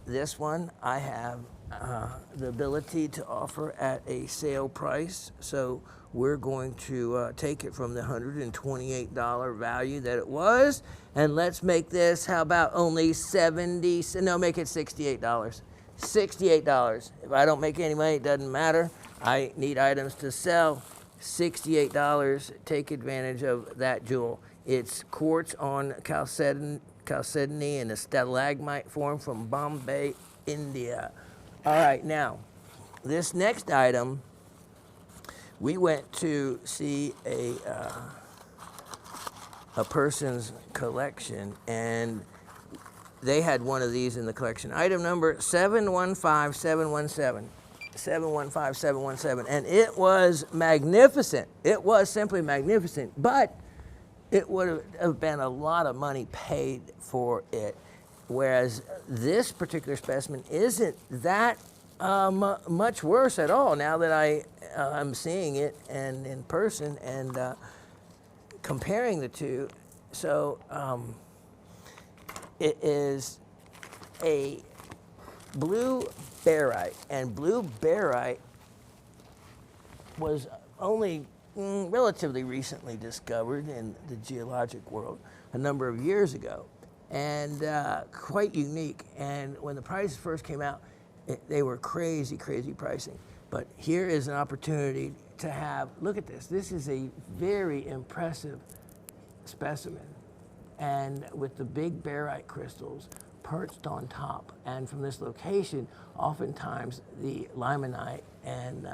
this one I have the ability to offer at a sale price. So we're going to take it from the $128 value that it was, and let's make this, how about only $70, no, make it $68. $68. If I don't make any money, it doesn't matter. I need items to sell. $68, take advantage of that jewel. It's quartz on chalcedony in a stalagmite form from Bombay, India. All right, now, this next item, we went to see a person's collection, and they had one of these in the collection. Item number 715717. 715717, and it was magnificent. It was simply magnificent, but it would have been a lot of money paid for it, whereas this particular specimen isn't that much worse at all now that I'm seeing it and in person and comparing the two. So it is a blue barite, and blue barite was only relatively recently discovered in the geologic world a number of years ago, and quite unique. And when the prices first came out, they were crazy pricing. But here is an opportunity to have, look at this. This is a very impressive specimen, and with the big barite crystals perched on top. And from this location, oftentimes the limonite and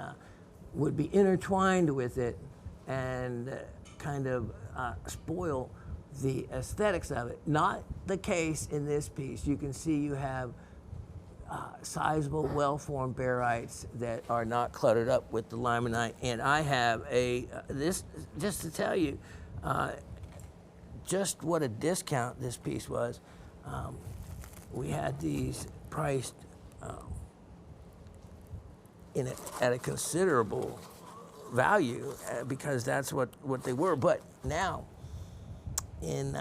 would be intertwined with it and kind of spoil the aesthetics of it. Not the case in this piece. You can see you have sizable, well-formed barites that are not cluttered up with the limonite. And I have this, just to tell you, just what a discount this piece was. We had these priced at a considerable value because that's what they were. But now, in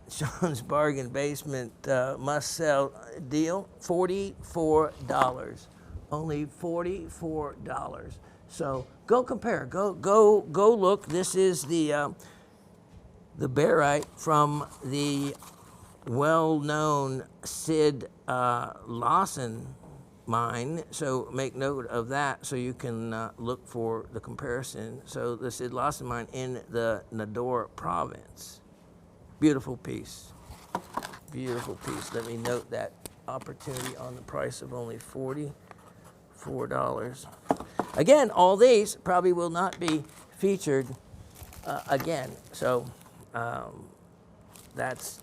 Shawn's bargain basement must sell deal, $44, only $44. So go compare, go look. This is the barite from the well-known Sid Lawson mine, so make note of that so you can look for the comparison. So the Sid Lawson mine in the Nador province. Beautiful piece, beautiful piece. Let me note that opportunity on the price of only $44. Again, all these probably will not be featured again, so that's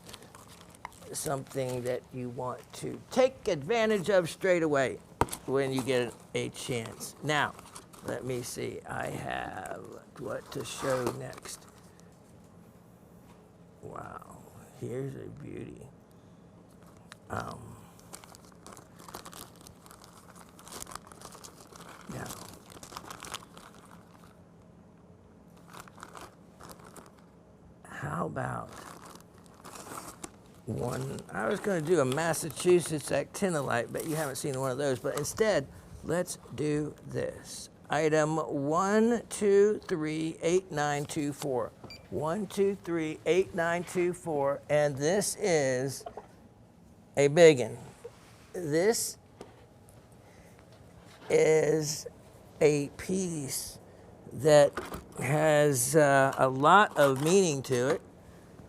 something that you want to take advantage of straight away when you get a chance. Now, let me see. I have what to show next. Wow, here's a beauty. Now, how about one? I was going to do a Massachusetts actinolite, but you haven't seen one of those. But instead, let's do this. Item 1238924. 1238924, and this is a big one. This is a piece that has a lot of meaning to it.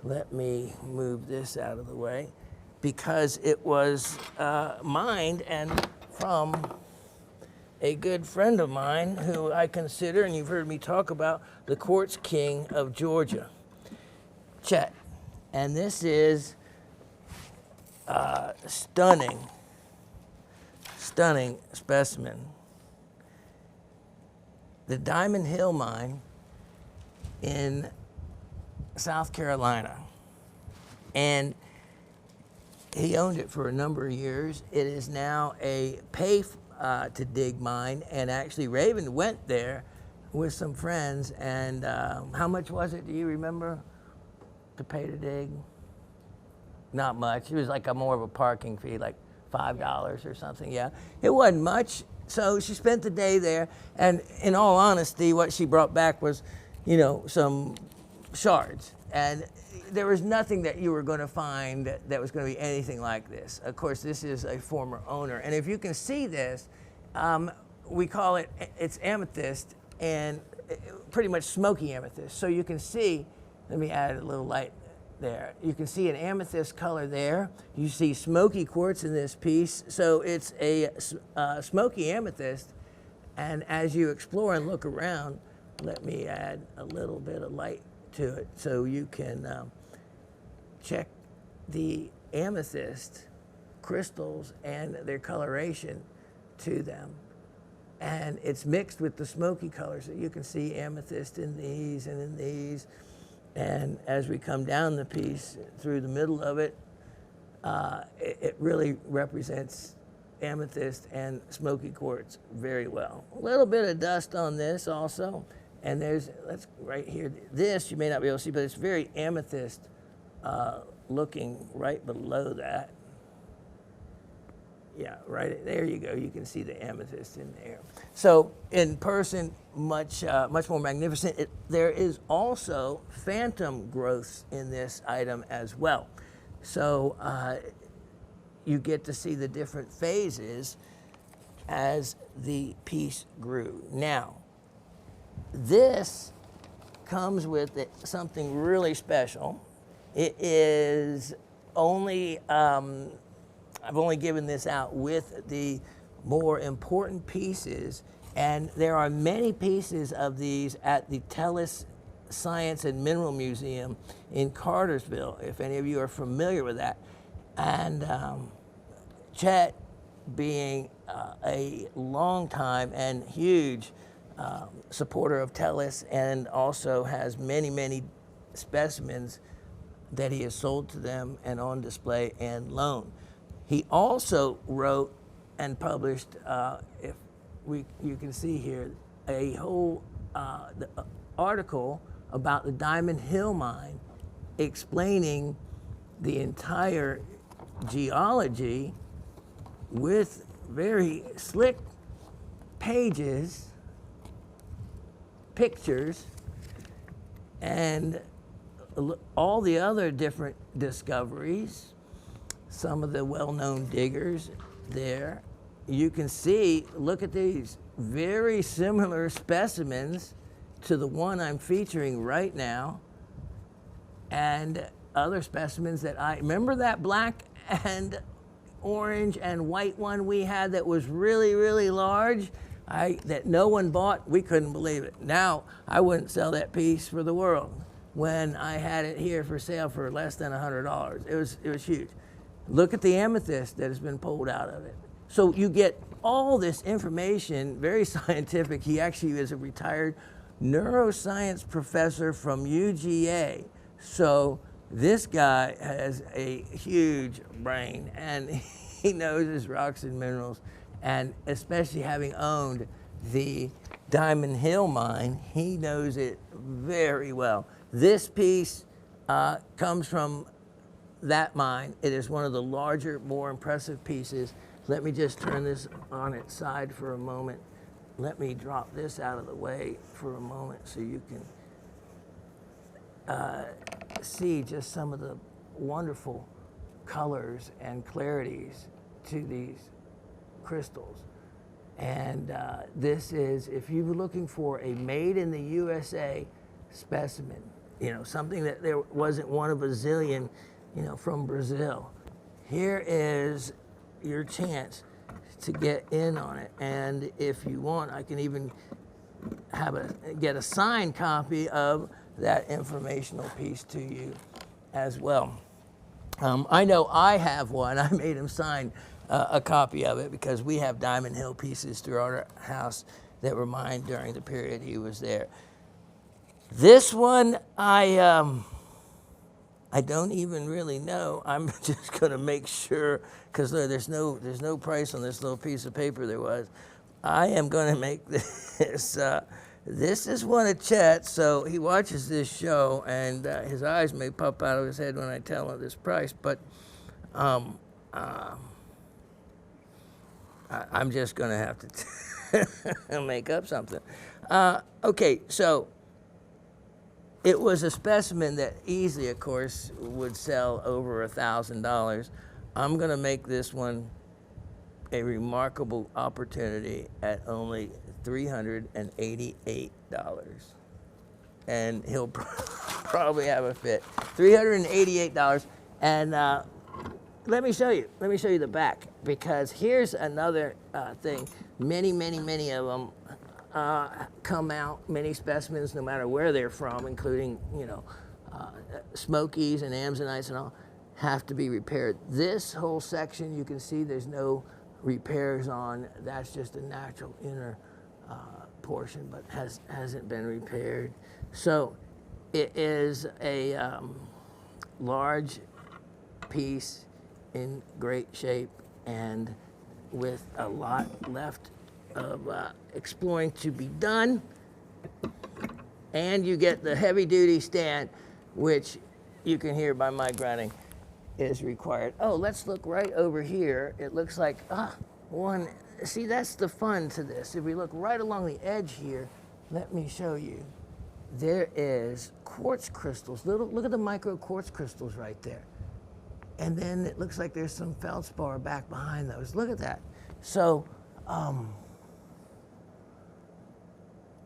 Let me move this out of the way, because it was mined and from a good friend of mine who I consider, and you've heard me talk about, the Quartz King of Georgia, Chet. And this is stunning specimen. The Diamond Hill mine in South Carolina. And he owned it for a number of years. It is now a pay to dig mine, and actually Raven went there with some friends, and how much was it, do you remember, to pay to dig? Not much. It was like more of a parking fee, like $5 or something, yeah. It wasn't much. So she spent the day there, and in all honesty, what she brought back was, you know, some shards. And there was nothing that you were going to find that was going to be anything like this. Of course, this is a former owner. And if you can see this, we call it, it's amethyst, and pretty much smoky amethyst. So you can see, let me add a little light there. You can see an amethyst color there. You see smoky quartz in this piece. So it's a smoky amethyst. And as you explore and look around, let me add a little bit of light to it so you can check the amethyst crystals and their coloration to them. And it's mixed with the smoky colors. So you can see amethyst in these and in these. And as we come down the piece through the middle of it, it really represents amethyst and smoky quartz very well. A little bit of dust on this also. And there's, let's right here, this you may not be able to see, but it's very amethyst looking right below that. Yeah, right there you go. You can see the amethyst in there. So in person, much more magnificent. There is also phantom growths in this item as well. So you get to see the different phases as the piece grew. Now, this comes with something really special. It is only, I've only given this out with the more important pieces, and there are many pieces of these at the Tellis Science and Mineral Museum in Cartersville, if any of you are familiar with that. And Chet, being a long time and huge supporter of Tellis, and also has many, many specimens that he has sold to them and on display and loaned. He also wrote and published, you can see here, a whole article about the Diamond Hill mine, explaining the entire geology with very slick pages, pictures, and all the other different discoveries, some of the well-known diggers there. You can see, look at these, very similar specimens to the one I'm featuring right now, and other specimens that remember that black and orange and white one we had that was really, really large, that no one bought? We couldn't believe it. Now, I wouldn't sell that piece for the world when I had it here for sale for less than $100. It was huge. Look at the amethyst that has been pulled out of it. So you get all this information, very scientific. He actually is a retired neuroscience professor from UGA. So this guy has a huge brain, and he knows his rocks and minerals, and especially having owned the Diamond Hill mine, he knows it very well. This piece comes from that mine. It is one of the larger, more impressive pieces. Let me just turn this on its side for a moment. Let me drop this out of the way for a moment so you can see just some of the wonderful colors and clarities to these crystals. And this is, if you're looking for a made in the USA specimen, you know, something that there wasn't one of a zillion, you know, from Brazil, here is your chance to get in on it. And if you want, I can even get a signed copy of that informational piece to you as well. I know I have one. I made him sign a copy of it because we have Diamond Hill pieces throughout our house that were mine during the period he was there. This one, I don't even really know. I'm just gonna make sure, because there's no price on this little piece of paper there was. I am gonna make this. This is one of Chet's, so he watches this show, and his eyes may pop out of his head when I tell him this price, but I'm just gonna have to make up something. Okay, so it was a specimen that easily, of course, would sell over $1,000. I'm gonna make this one a remarkable opportunity at only $388. And he'll probably have a fit. $388. And let me show you the back, because here's another thing. Many of them come out, many specimens, no matter where they're from, including, you know, Smokies and Amazonites and all, have to be repaired. This whole section, you can see there's no repairs on. That's just a natural inner portion, but hasn't been repaired. So it is a large piece in great shape and with a lot left of exploring to be done. And you get the heavy duty stand, which you can hear by my grunting is required. Oh, let's look right over here. It looks like one. See, that's the fun to this. If we look right along the edge here, let me show you. There is quartz crystals. Look at the micro quartz crystals right there. And then it looks like there's some feldspar back behind those. Look at that. So,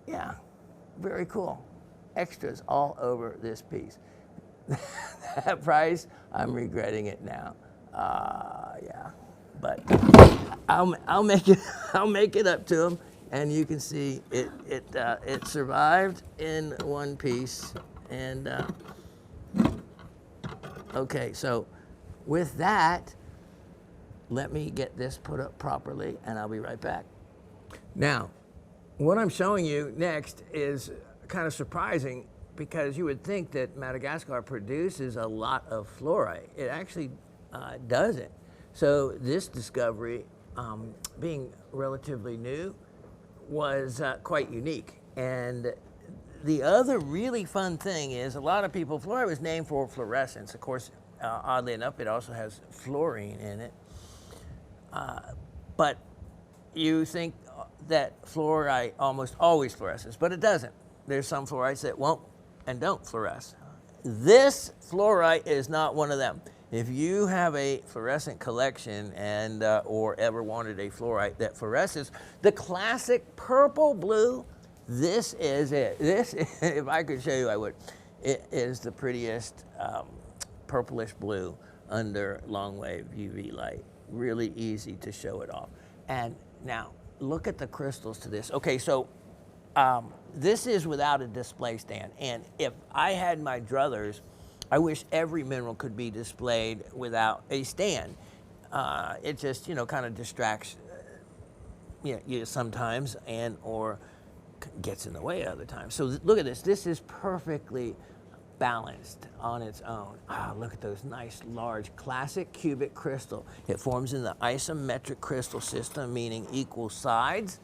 yeah, very cool. Extras all over this piece. That price, I'm regretting it now. Yeah, but I'll make it up to him, and you can see it survived in one piece. And okay, so with that, let me get this put up properly, and I'll be right back. Now, what I'm showing you next is kind of surprising, because you would think that Madagascar produces a lot of fluorite. It actually doesn't. So this discovery, being relatively new, was quite unique. And the other really fun thing is, a lot of people, fluorite was named for fluorescence. Of course, oddly enough, it also has fluorine in it. But you think that fluorite almost always fluoresces, but it doesn't. There's some fluorites that won't and don't fluoresce. This fluorite is not one of them. If you have a fluorescent collection and or ever wanted a fluorite that fluoresces, the classic purple blue, this is it. This, if I could show you, I would. It is the prettiest purplish blue under long wave UV light. Really easy to show it off. And now look at the crystals to this. Okay, so this is without a display stand. And if I had my druthers, I wish every mineral could be displayed without a stand. It just, kind of distracts you sometimes, and or gets in the way other times. So look at this. This is perfectly balanced on its own. Look at those nice, large, classic cubic crystal. It forms in the isometric crystal system, meaning equal sides,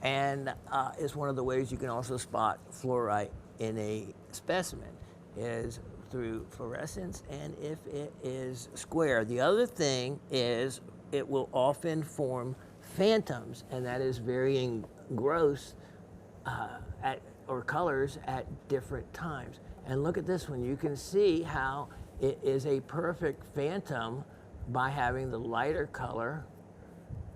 and is one of the ways you can also spot fluorite in a specimen, is through fluorescence and if it is square. The other thing is it will often form phantoms, and that is varying growths or colors at different times. And look at this one. You can see how it is a perfect phantom by having the lighter color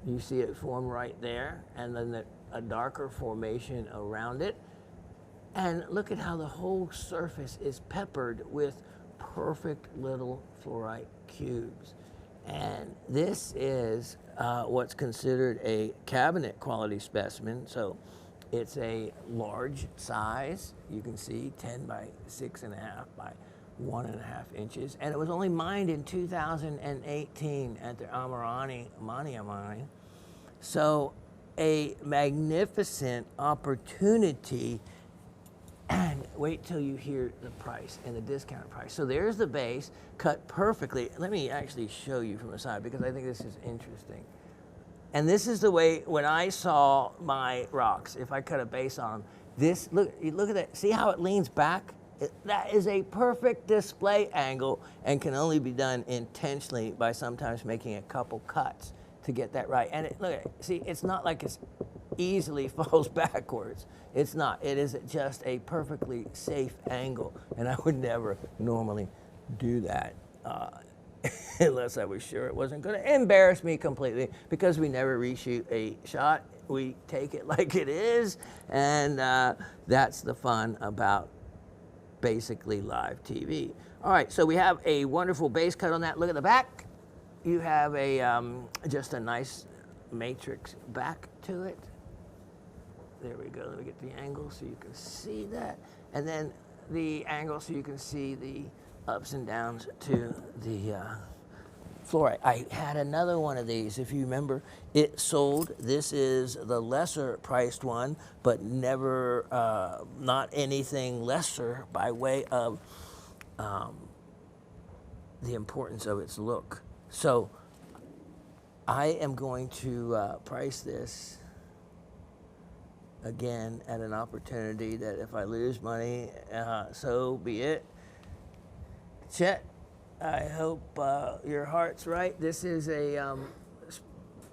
You see it form right there, and then a darker formation around it. And look at how the whole surface is peppered with perfect little fluorite cubes. And this is what's considered a cabinet quality specimen. So it's a large size. You can see 10 by 6.5 by 1.5 inches. And it was only mined in 2018 at the Amarani Mania mine. So a magnificent opportunity. And wait till you hear the price and the discounted price. So there's the base cut perfectly. Let me actually show you from the side because I think this is interesting. And this is the way when I saw my rocks, if I cut a base on them, this, look at that, see how it leans back? That is a perfect display angle and can only be done intentionally by sometimes making a couple cuts to get that right. And look at it, see, it's not like it's easily falls backwards. It's not. It is just a perfectly safe angle, and I would never normally do that unless I was sure it wasn't going to embarrass me completely, because we never reshoot a shot. We take it like it is, and that's the fun about basically live TV. All right, so we have a wonderful base cut on that. Look at the back. You have a just a nice matrix back to it. There we go. Let me get the angle so you can see that. And then the angle so you can see the ups and downs to the fluorite. I had another one of these. If you remember, it sold. This is the lesser priced one, but never, not anything lesser by way of the importance of its look. So I am going to price this again at an opportunity that if I lose money, so be it. Chet, I hope your heart's right. This is a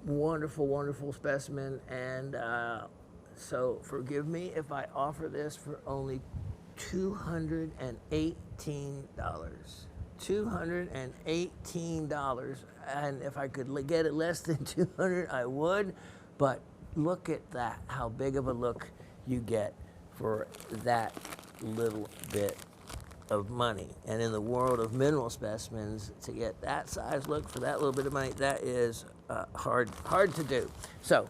wonderful, wonderful specimen, and so forgive me if I offer this for only $218. $218, and if I could get it less than 200, I would, but look at that, how big of a look you get for that little bit of money. And in the world of mineral specimens, to get that size look for that little bit of money, that is hard to do. So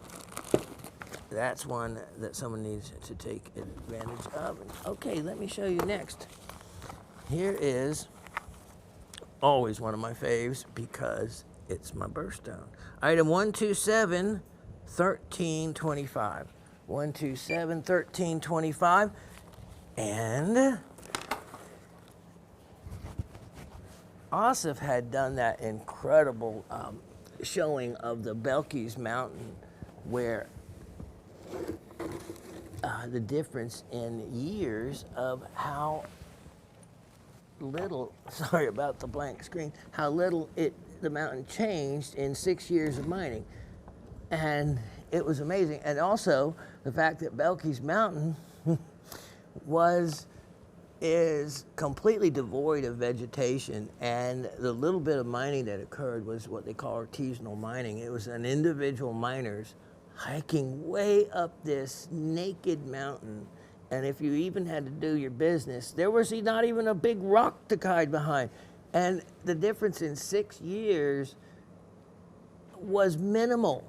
that's one that someone needs to take advantage of. Okay, let me show you next. Here is always one of my faves because it's my birthstone. Item 127, 1325. 127, 1325. And Asif had done that incredible showing of the Belkis Mountain, where the difference in years of how little, sorry about the blank screen, how little the mountain changed in 6 years of mining. And it was amazing. And also the fact that Belkis Mountain is completely devoid of vegetation, and the little bit of mining that occurred was what they call artisanal mining. It was an individual miners hiking way up this naked mountain, and if you even had to do your business, there was not even a big rock to hide behind. And the difference in 6 years was minimal.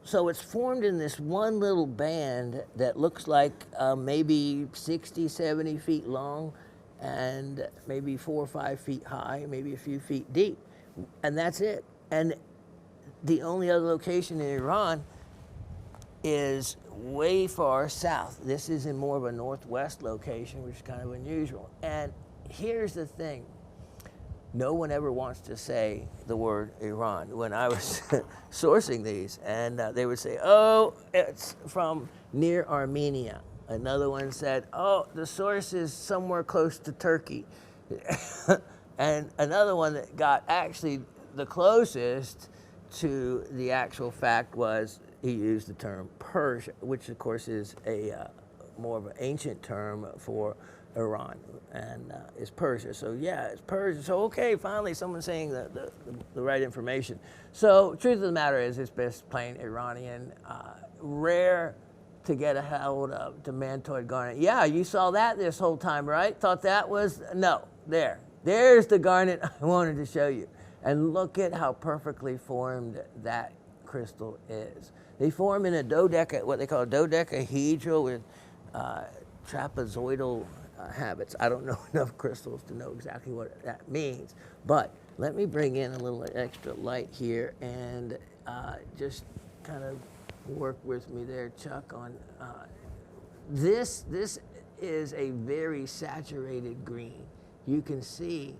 So it's formed in this one little band that looks like maybe 60, 70 feet long and maybe 4 or 5 feet high, maybe a few feet deep. And that's it. And the only other location in Iran is way far south. This is in more of a northwest location, which is kind of unusual. And here's the thing. No one ever wants to say the word Iran. When I was sourcing these, and they would say, oh, it's from near Armenia. Another one said, oh, the source is somewhere close to Turkey. And another one that got actually the closest to the actual fact was he used the term Persia, which of course is a more of an ancient term for Iran and is Persia. So yeah, it's Persia. So okay, finally someone's saying the right information. So truth of the matter is it's best plain Iranian. Rare to get a hold of demantoid garnet. Yeah, you saw that this whole time, right? Thought that was, no, there's the garnet I wanted to show you. And look at how perfectly formed that crystal is. They form in a what they call a dodecahedral with trapezoidal habits. I don't know enough crystals to know exactly what that means, but let me bring in a little extra light here and just kind of work with me there, Chuck, on this is a very saturated green. You can see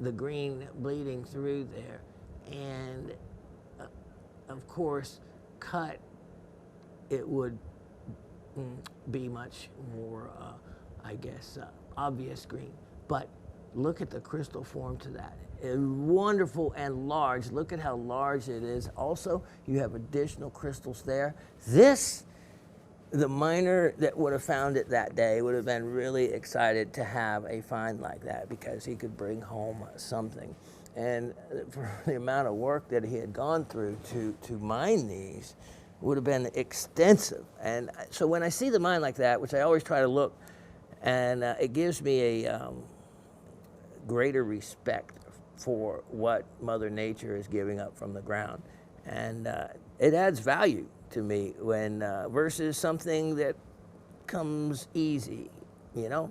the green bleeding through there, and of course, cut, it would be much more, I guess, obvious green. But look at the crystal form to that. Wonderful and large. Look at how large it is. Also, you have additional crystals there. The miner that would have found it that day would have been really excited to have a find like that because he could bring home something. And for the amount of work that he had gone through to mine these would have been extensive. And so when I see the mine like that, which I always try to look, and it gives me a greater respect for what Mother Nature is giving up from the ground. And it adds value to me when versus something that comes easy, you know?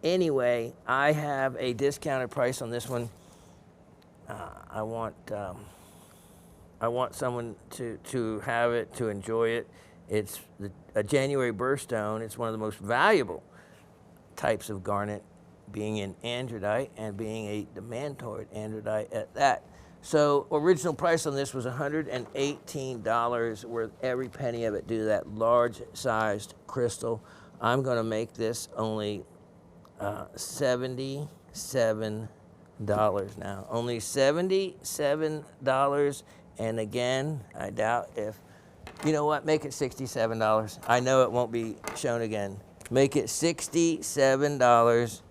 Anyway, I have a discounted price on this one. I want someone to have it, to enjoy it. It's a January birthstone. It's one of the most valuable types of garnet, being an andradite and being a demantoid andradite at that. So original price on this was $118, worth every penny of it due to that large-sized crystal. I'm going to make this only $77 now. Only $77. And again, I doubt if, you know what, make it $67. I know it won't be shown again. Make it $67.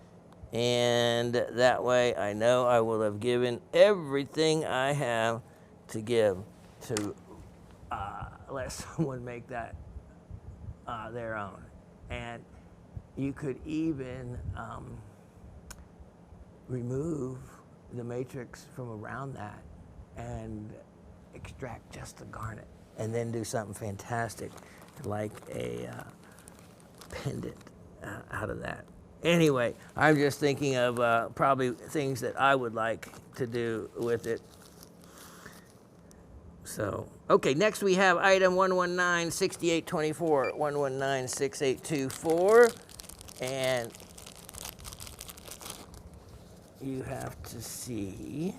And that way I know I will have given everything I have to give to let someone make that their own. And you could even remove the matrix from around that and extract just the garnet and then do something fantastic like a pendant out of that. Anyway, I'm just thinking of probably things that I would like to do with it. So, okay, next we have item 119-6824, 119-6824, and you have to see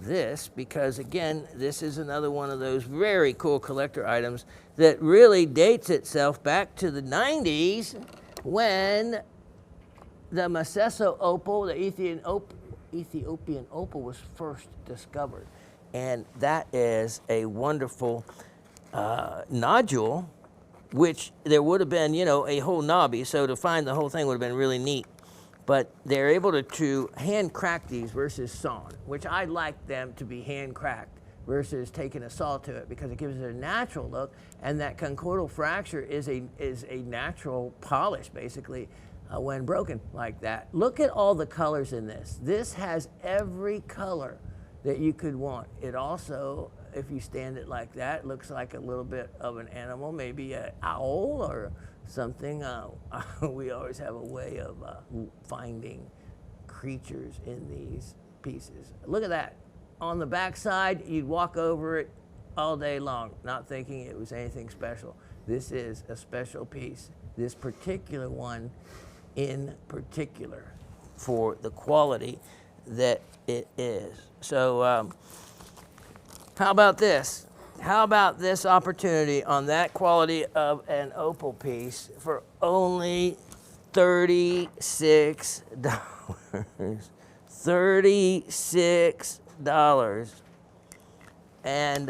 this because, again, this is another one of those very cool collector items that really dates itself back to the 90s when the Macesso opal, the Ethiopian opal, was first discovered. And that is a wonderful nodule, which there would have been, you know, a whole knobby. So to find the whole thing would have been really neat. But they're able to hand crack these versus sawn, which I like them to be hand cracked versus taking a saw to it because it gives it a natural look. And that conchoidal fracture is a natural polish, basically. When broken like that. Look at all the colors in this. This has every color that you could want. It also, if you stand it like that, looks like a little bit of an animal, maybe an owl or something. We always have a way of finding creatures in these pieces. Look at that. On the back side, you'd walk over it all day long, not thinking it was anything special. This is a special piece. This particular one in particular for the quality that it is. So how about this? How about this opportunity on that quality of an opal piece for only $36? $36. And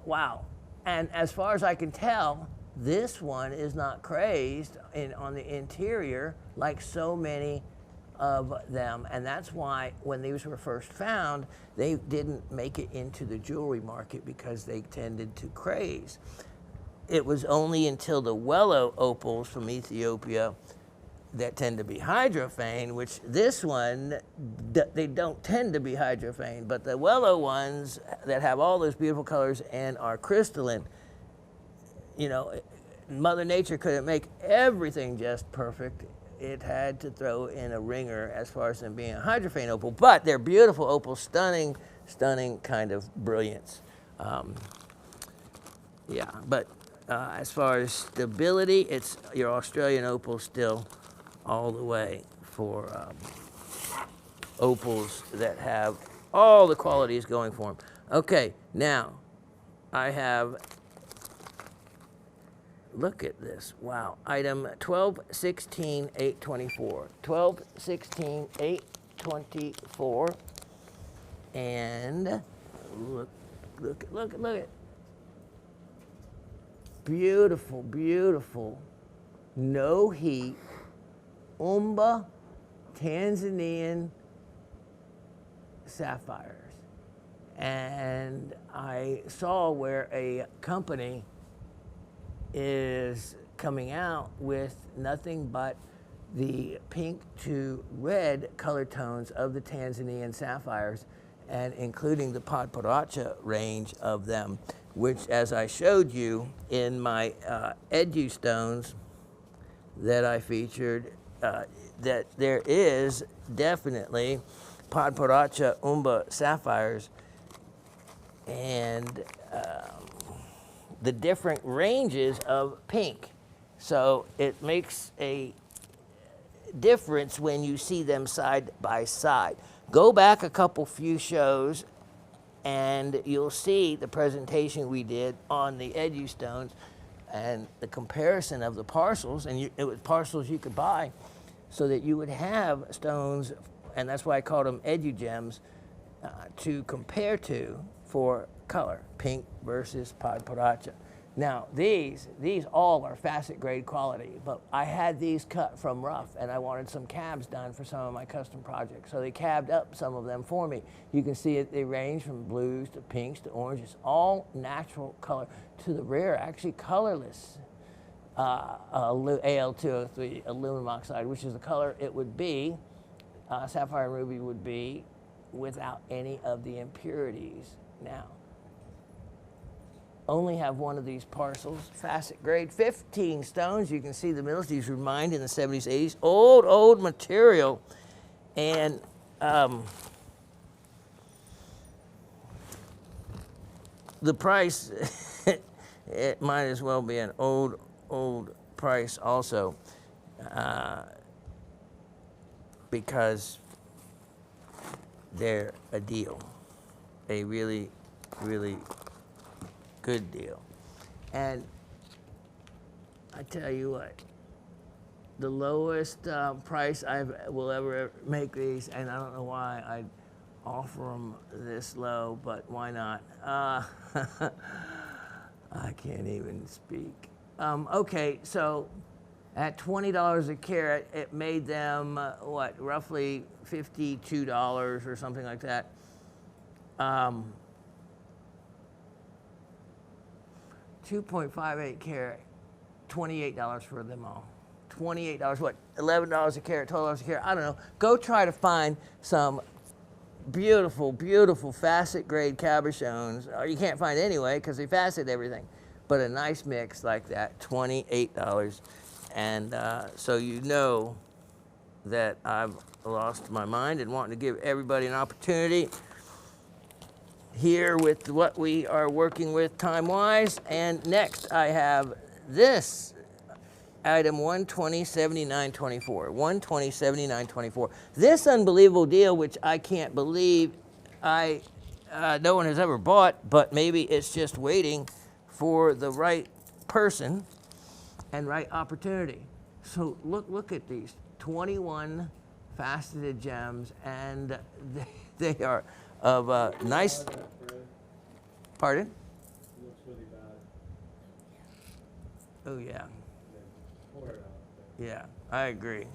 wow. And as far as I can tell, This one is not crazed on the interior like so many of them, and that's why when these were first found, they didn't make it into the jewelry market because they tended to craze. It was only until the Wellow opals from Ethiopia that tend to be hydrophane, which this one, they don't tend to be hydrophane, but the Wellow ones that have all those beautiful colors and are crystalline, you know, Mother Nature couldn't make everything just perfect. It had to throw in a ringer as far as them being a hydrophane opal, but they're beautiful opals, stunning, stunning kind of brilliance. Yeah, but as far as stability, it's your Australian opal still all the way for opals that have all the qualities going for them. Okay, now I have, look at this, wow, item 1216-824. 1216-824, and look at. Beautiful, beautiful, no heat, Umba Tanzanian sapphires. And I saw where a company is coming out with nothing but the pink to red color tones of the Tanzanian sapphires, and including the Podporacha range of them, which, as I showed you in my edu stones that I featured, that there is definitely Podporacha Umba sapphires, and the different ranges of pink. So it makes a difference when you see them side by side. Go back a couple few shows and you'll see the presentation we did on the edu stones and the comparison of the parcels, and it was parcels you could buy so that you would have stones, and that's why I called them edu gems, to compare to for color, pink versus Podporacha. Now, these all are facet grade quality, but I had these cut from rough, and I wanted some cabs done for some of my custom projects. So they cabbed up some of them for me. You can see it, they range from blues to pinks to oranges, all natural color to the rare, actually colorless Al2O3 aluminum oxide, which is the color it would be, sapphire and ruby would be without any of the impurities. Now, only have one of these parcels, facet grade, 15 stones. You can see the middles. These were mined in the 70s, 80s. Old material. And the price, it might as well be an old price also, because they're a deal, a really, really good deal. And I tell you what, the lowest price I will ever make these, and I don't know why I'd offer them this low, but why not? I can't even speak. Okay, so at $20 a carat, it made them, what, roughly $52 or something like that. 2.58 carat, $28 for them all. $28, what, $11 a carat, $12 a carat, I don't know. Go try to find some beautiful, beautiful facet grade cabochones, or you can't find anyway because they facet everything, but a nice mix like that, $28. And so you know that I've lost my mind and wanting to give everybody an opportunity here with what we are working with time-wise. And next I have this item, 120.79.24, 120.79.24. This unbelievable deal, which I can't believe no one has ever bought, but maybe it's just waiting for the right person and right opportunity. So look at these 21 faceted gems, and they are of nice. Pardon? It looks really bad. Oh, yeah. Yeah, I agree.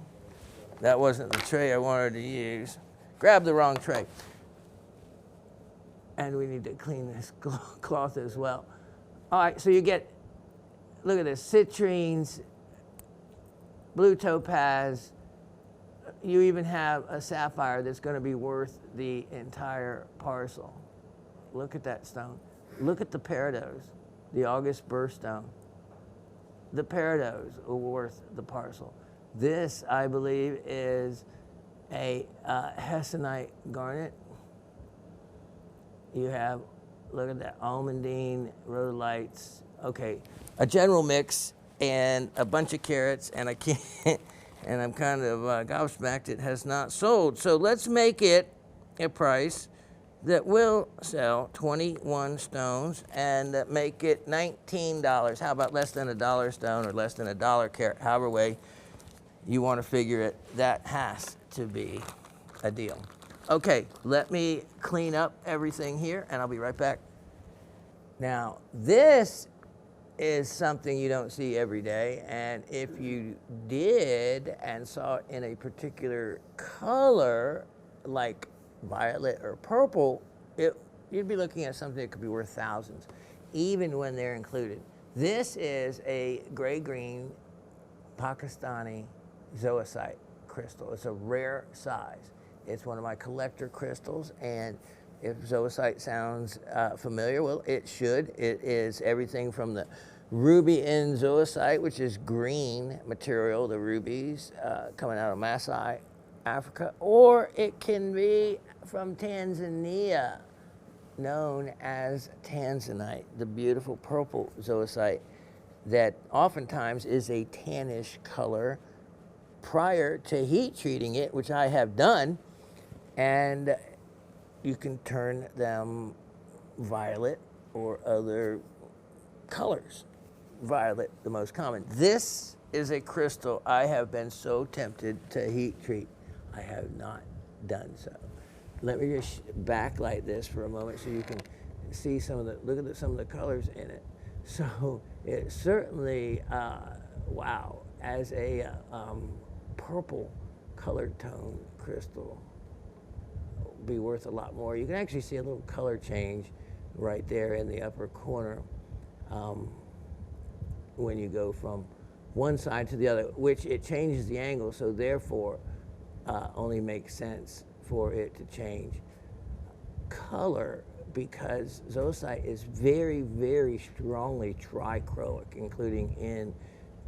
That wasn't the tray I wanted to use. Grab the wrong tray. And we need to clean this cloth as well. All right, so you get, look at this, citrines, blue topaz. You even have a sapphire that's going to be worth the entire parcel. Look at that stone. Look at the peridot, the August birthstone. The peridot are worth the parcel. This, I believe, is a hessonite garnet. You have, look at that, almandine, rhodolites. Okay, a general mix and a bunch of carats, and I can't, and I'm kind of gobsmacked it has not sold. So let's make it a price that will sell 21 stones and make it $19. How about less than $1 stone or less than $1 carat? However way you want to figure it, that has to be a deal. Okay, let me clean up everything here and I'll be right back. Now, this is something you don't see every day, and if you did and saw it in a particular color, like violet or purple, you'd be looking at something that could be worth thousands, even when they're included. This is a gray-green Pakistani zoisite crystal. It's a rare size. It's one of my collector crystals, and if zoisite sounds familiar, well, it should. It is everything from the ruby in zoisite, which is green material, the rubies coming out of Masai, Africa, or it can be from Tanzania, known as tanzanite, the beautiful purple zoisite that oftentimes is a tannish color prior to heat treating it, which I have done, and you can turn them violet or other colors. Violet, the most common. This is a crystal I have been so tempted to heat treat. I have not done so. Let me just backlight this for a moment so you can see some of the, look at some of the colors in it. So it certainly, wow, as a purple colored tone crystal, be worth a lot more. You can actually see a little color change right there in the upper corner when you go from one side to the other, which it changes the angle, so therefore only makes sense for it to change color, because zoisite is very, very strongly trichroic, including in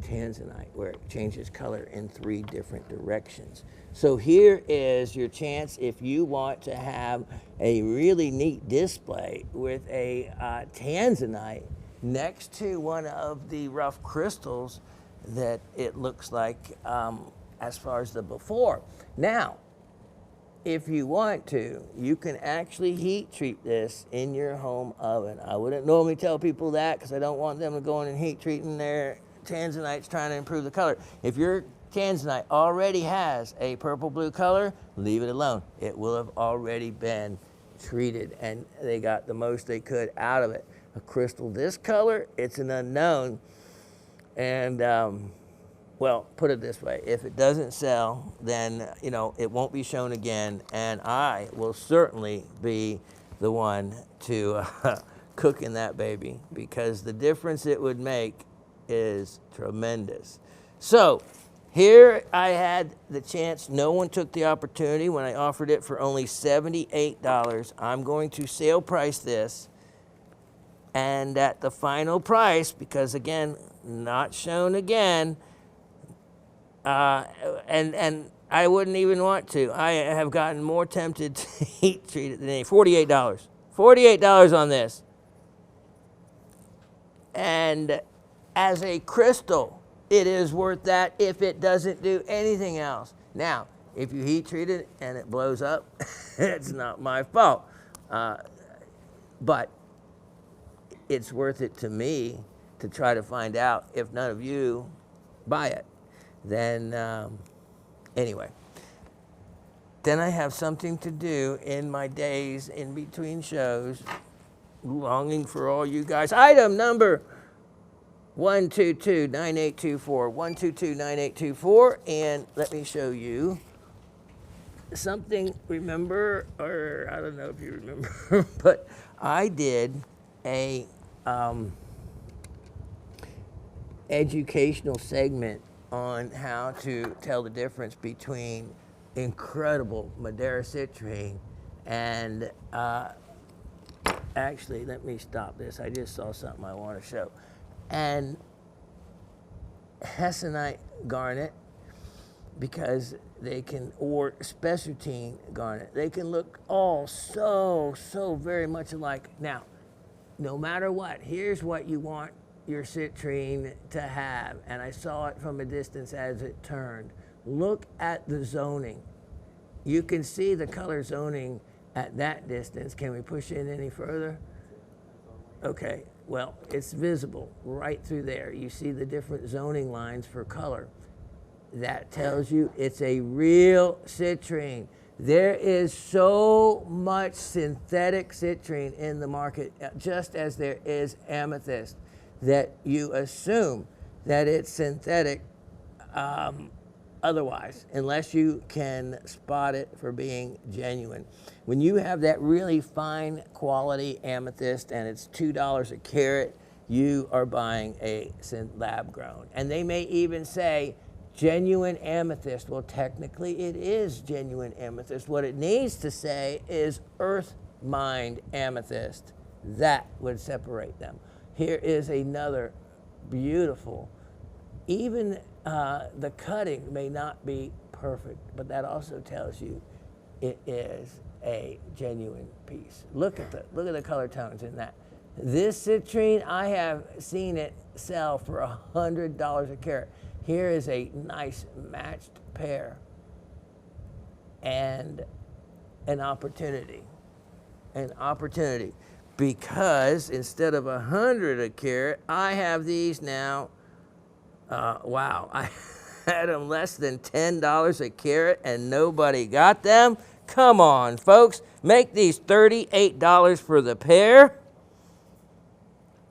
tanzanite, where it changes color in 3 different directions. So here is your chance if you want to have a really neat display with a tanzanite next to one of the rough crystals that it looks like as far as the before. Now, if you want to, you can actually heat treat this in your home oven. I wouldn't normally tell people that because I don't want them to go in and heat treating their tanzanites trying to improve the color. If your tanzanite already has a purple blue color, leave it alone. It will have already been treated and they got the most they could out of it. A crystal this color, it's an unknown. And well, put it this way, if it doesn't sell, then you know it won't be shown again, and I will certainly be the one to cook in that baby, because the difference it would make is tremendous. So here I had the chance. No one took the opportunity when I offered it for only $78. I'm going to sale price this, and at the final price, because again, not shown again, and I wouldn't even want to. I have gotten more tempted to heat treat it than any. $48. $48 on this. And as a crystal, it is worth that if it doesn't do anything else. Now, if you heat treat it and it blows up, it's not my fault. But it's worth it to me to try to find out if none of you buy it. Then, anyway, then I have something to do in my days in between shows, longing for all you guys. Item number 122-9824, 122-9824, and let me show you something. Remember, or I don't know if you remember, but I did a educational segment on how to tell the difference between incredible Madeira citrine and actually, let me stop this. I just saw something I want to show. And Hessonite garnet, because they can, or spessartine garnet, they can look all so very much alike. Now, no matter what, here's what you want your citrine to have. And I saw it from a distance as it turned. Look at the zoning. You can see the color zoning at that distance. Can we push in any further? Okay, well, it's visible right through there. You see the different zoning lines for color. That tells you it's a real citrine. There is so much synthetic citrine in the market, just as there is amethyst, that you assume that it's synthetic otherwise, unless you can spot it for being genuine. When you have that really fine quality amethyst and it's $2 a carat, you are buying a lab grown. And they may even say genuine amethyst. Well, technically it is genuine amethyst. What it needs to say is earth mined amethyst. That would separate them. Here is another beautiful, even the cutting may not be perfect, but that also tells you it is a genuine piece. Look at the color tones in that. This citrine, I have seen it sell for $100 a carat. Here is a nice matched pair and an opportunity. An opportunity. Because instead of 100 a carat, I have these now. Wow, I had them less than $10 a carat and nobody got them. Come on, folks, make these $38 for the pair.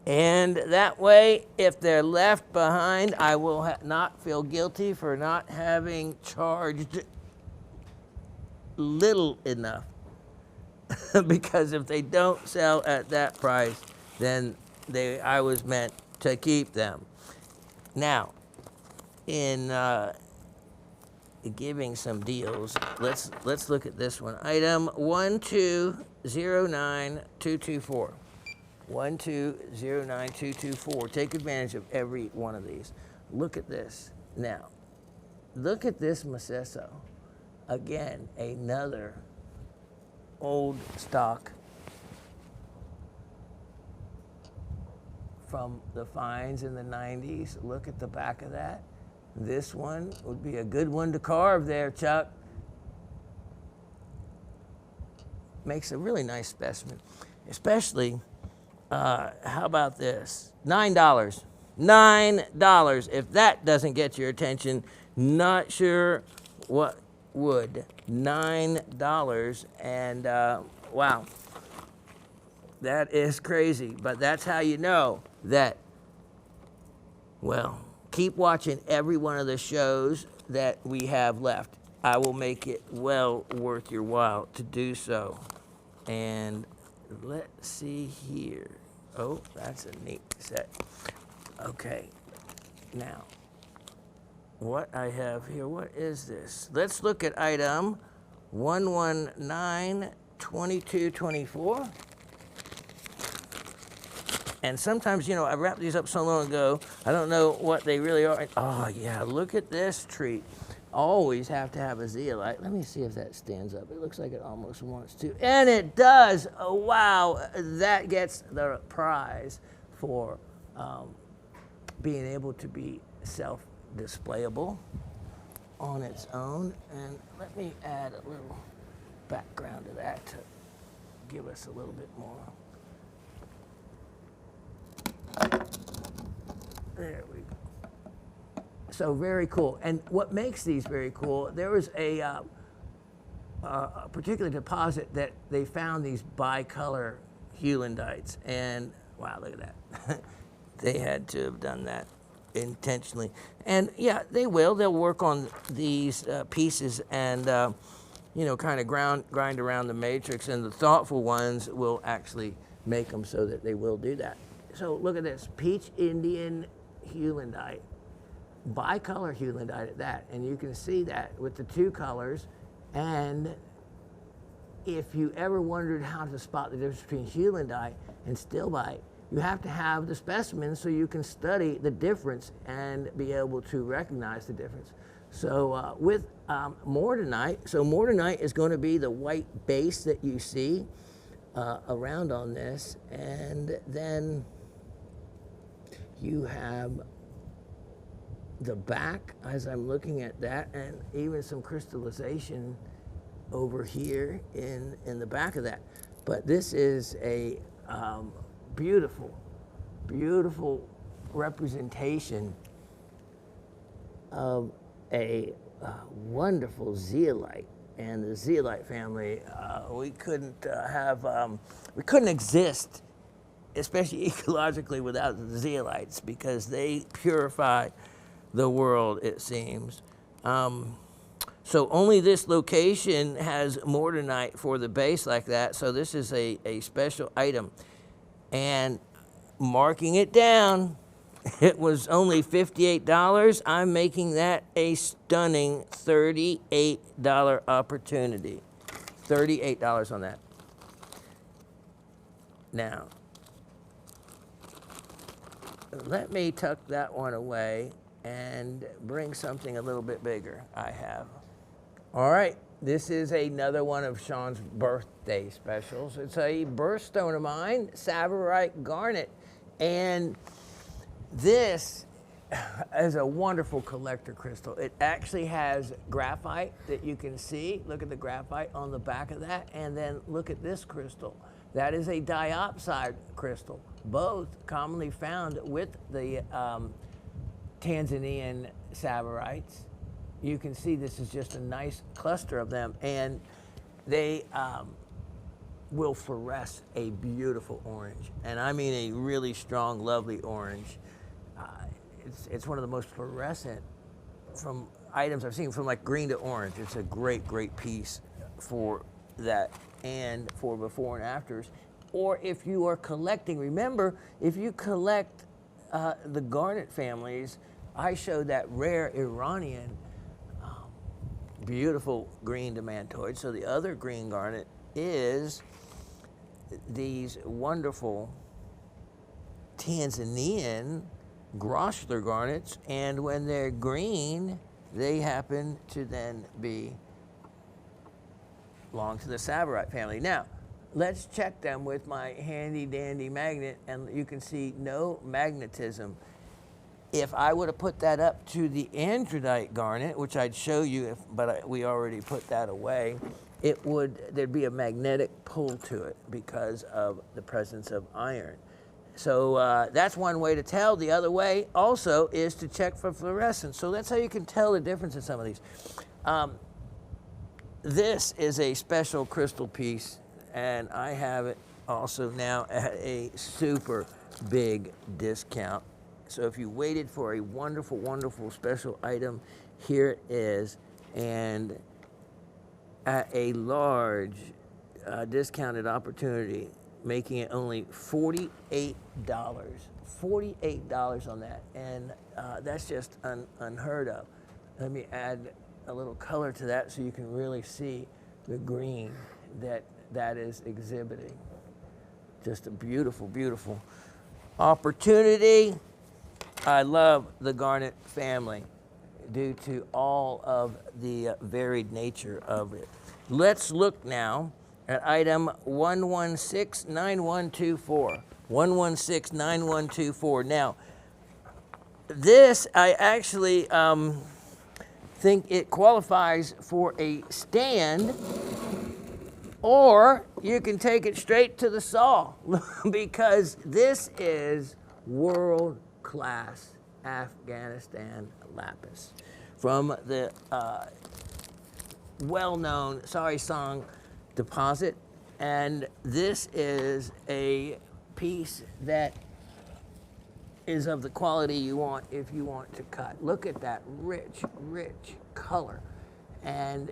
And that way, if they're left behind, I will not feel guilty for not having charged little enough. Because if they don't sell at that price, then I was meant to keep them. Now, in giving some deals, let's look at this one. Item 1209224. 1209224. Take advantage of every one of these. Look at this. Now, look at this Macesso. Again, another old stock from the finds in the 90s. Look at the back of that. This one would be a good one to carve there, Chuck. Makes a really nice specimen. Especially, how about this? $9. $9. If that doesn't get your attention, not sure what would. $9. And wow. That is crazy, but that's how you know that, well, keep watching every one of the shows that we have left. I will make it well worth your while to do so. And let's see here. Oh, that's a neat set. Okay, now, what I have here, what is this? Let's look at item 1192224. And sometimes, you know, I wrapped these up so long ago, I don't know what they really are. Oh, yeah, look at this treat. Always have to have a zeolite. Let me see if that stands up. It looks like it almost wants to. And it does. Oh, wow. That gets the prize for being able to be self-displayable on its own. And let me add a little background to that to give us a little bit more. There we go. So very cool. And what makes these very cool, there was a particular deposit that they found these bicolor heulandites. And wow, look at that. They had to have done that intentionally. And yeah, they will. They'll work on these pieces and, you know, kind of grind around the matrix. And the thoughtful ones will actually make them so that they will do that. So look at this, peach Indian heulandite, bicolor heulandite at that. And you can see that with the two colors. And if you ever wondered how to spot the difference between heulandite and stillbite, you have to have the specimens so you can study the difference and be able to recognize the difference. So with morganite, so morganite is going to be the white base that you see around on this, and then you have the back as I'm looking at that, and even some crystallization over here in the back of that. But this is a beautiful, beautiful representation of a wonderful zeolite. And the zeolite family, we couldn't exist, especially ecologically, without the zeolites, because they purify the world, it seems. So only this location has morganite for the base like that. So this is a special item. And marking it down, it was only $58. I'm making that a stunning $38 opportunity. $38 on that. Now, let me tuck that one away and bring something a little bit bigger I have. All right, this is another one of Shawn's birthday specials. It's a birthstone of mine, Sapphire garnet. And this is a wonderful collector crystal. It actually has graphite that you can see. Look at the graphite on the back of that. And then look at this crystal. That is a diopside crystal, both commonly found with the Tanzanian Sapphires. You can see this is just a nice cluster of them, and they will fluoresce a beautiful orange. And I mean a really strong, lovely orange. It's one of the most fluorescent from items I've seen, from like green to orange. It's a great, great piece for that and for before and afters. Or if you are collecting, remember, if you collect the garnet families, I showed that rare Iranian beautiful green demantoid. So the other green garnet is these wonderful Tanzanian Groschler garnets, and when they're green, they happen to then belong to the Sapphire family. Now, let's check them with my handy dandy magnet, and you can see no magnetism. If I would have put that up to the andradite garnet, which I'd show you, but we already put that away, there'd be a magnetic pull to it because of the presence of iron. So that's one way to tell. The other way also is to check for fluorescence. So that's how you can tell the difference in some of these. This is a special crystal piece, and I have it also now at a super big discount. So if you waited for a wonderful, wonderful special item, here it is, and at a large discounted opportunity, making it only $48. $48 on that, and that's just unheard of. Let me add a little color to that so you can really see the green that is exhibiting. Just a beautiful, beautiful opportunity. I love the garnet family due to all of the varied nature of it. Let's look now at item 1169124. 1169124. Now, this I actually think it qualifies for a stand, or you can take it straight to the saw because this is world-class Afghanistan lapis from the well-known Sari-Song deposit, and this is a piece that is of the quality you want if you want to cut. Look at that rich, rich color. And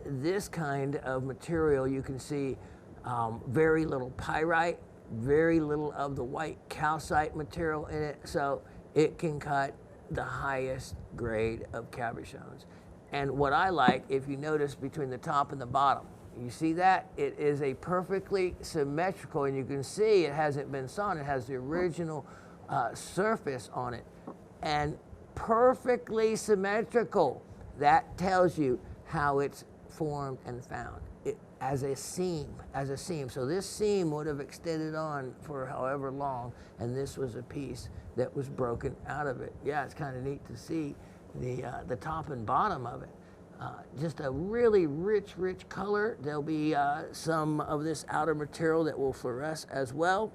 this kind of material, you can see very little pyrite, very little of the white calcite material in it, so it can cut the highest grade of cabochones. And what I like, if you notice between the top and the bottom, you see that? It is a perfectly symmetrical, and you can see it hasn't been sawn. It has the original surface on it, and perfectly symmetrical. That tells you how it's formed and found. As a seam. So this seam would have extended on for however long, and this was a piece that was broken out of it. Yeah, it's kind of neat to see the top and bottom of it. Just a really rich, rich color. There'll be some of this outer material that will fluoresce as well.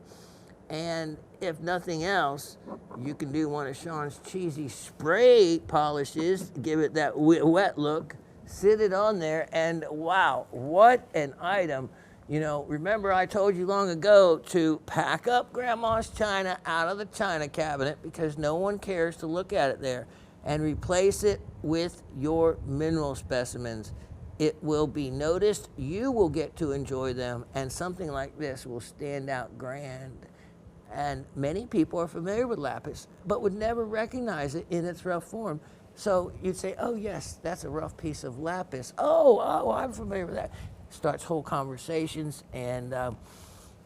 And if nothing else, you can do one of Shawn's cheesy spray polishes, give it that wet look, sit it on there, and wow, what an item. You know, remember I told you long ago to pack up Grandma's china out of the china cabinet because no one cares to look at it there, and replace it with your mineral specimens. It will be noticed, you will get to enjoy them, and something like this will stand out grand. And many people are familiar with lapis, but would never recognize it in its rough form. So you'd say, oh yes, that's a rough piece of lapis. Oh, I'm familiar with that. Starts whole conversations, and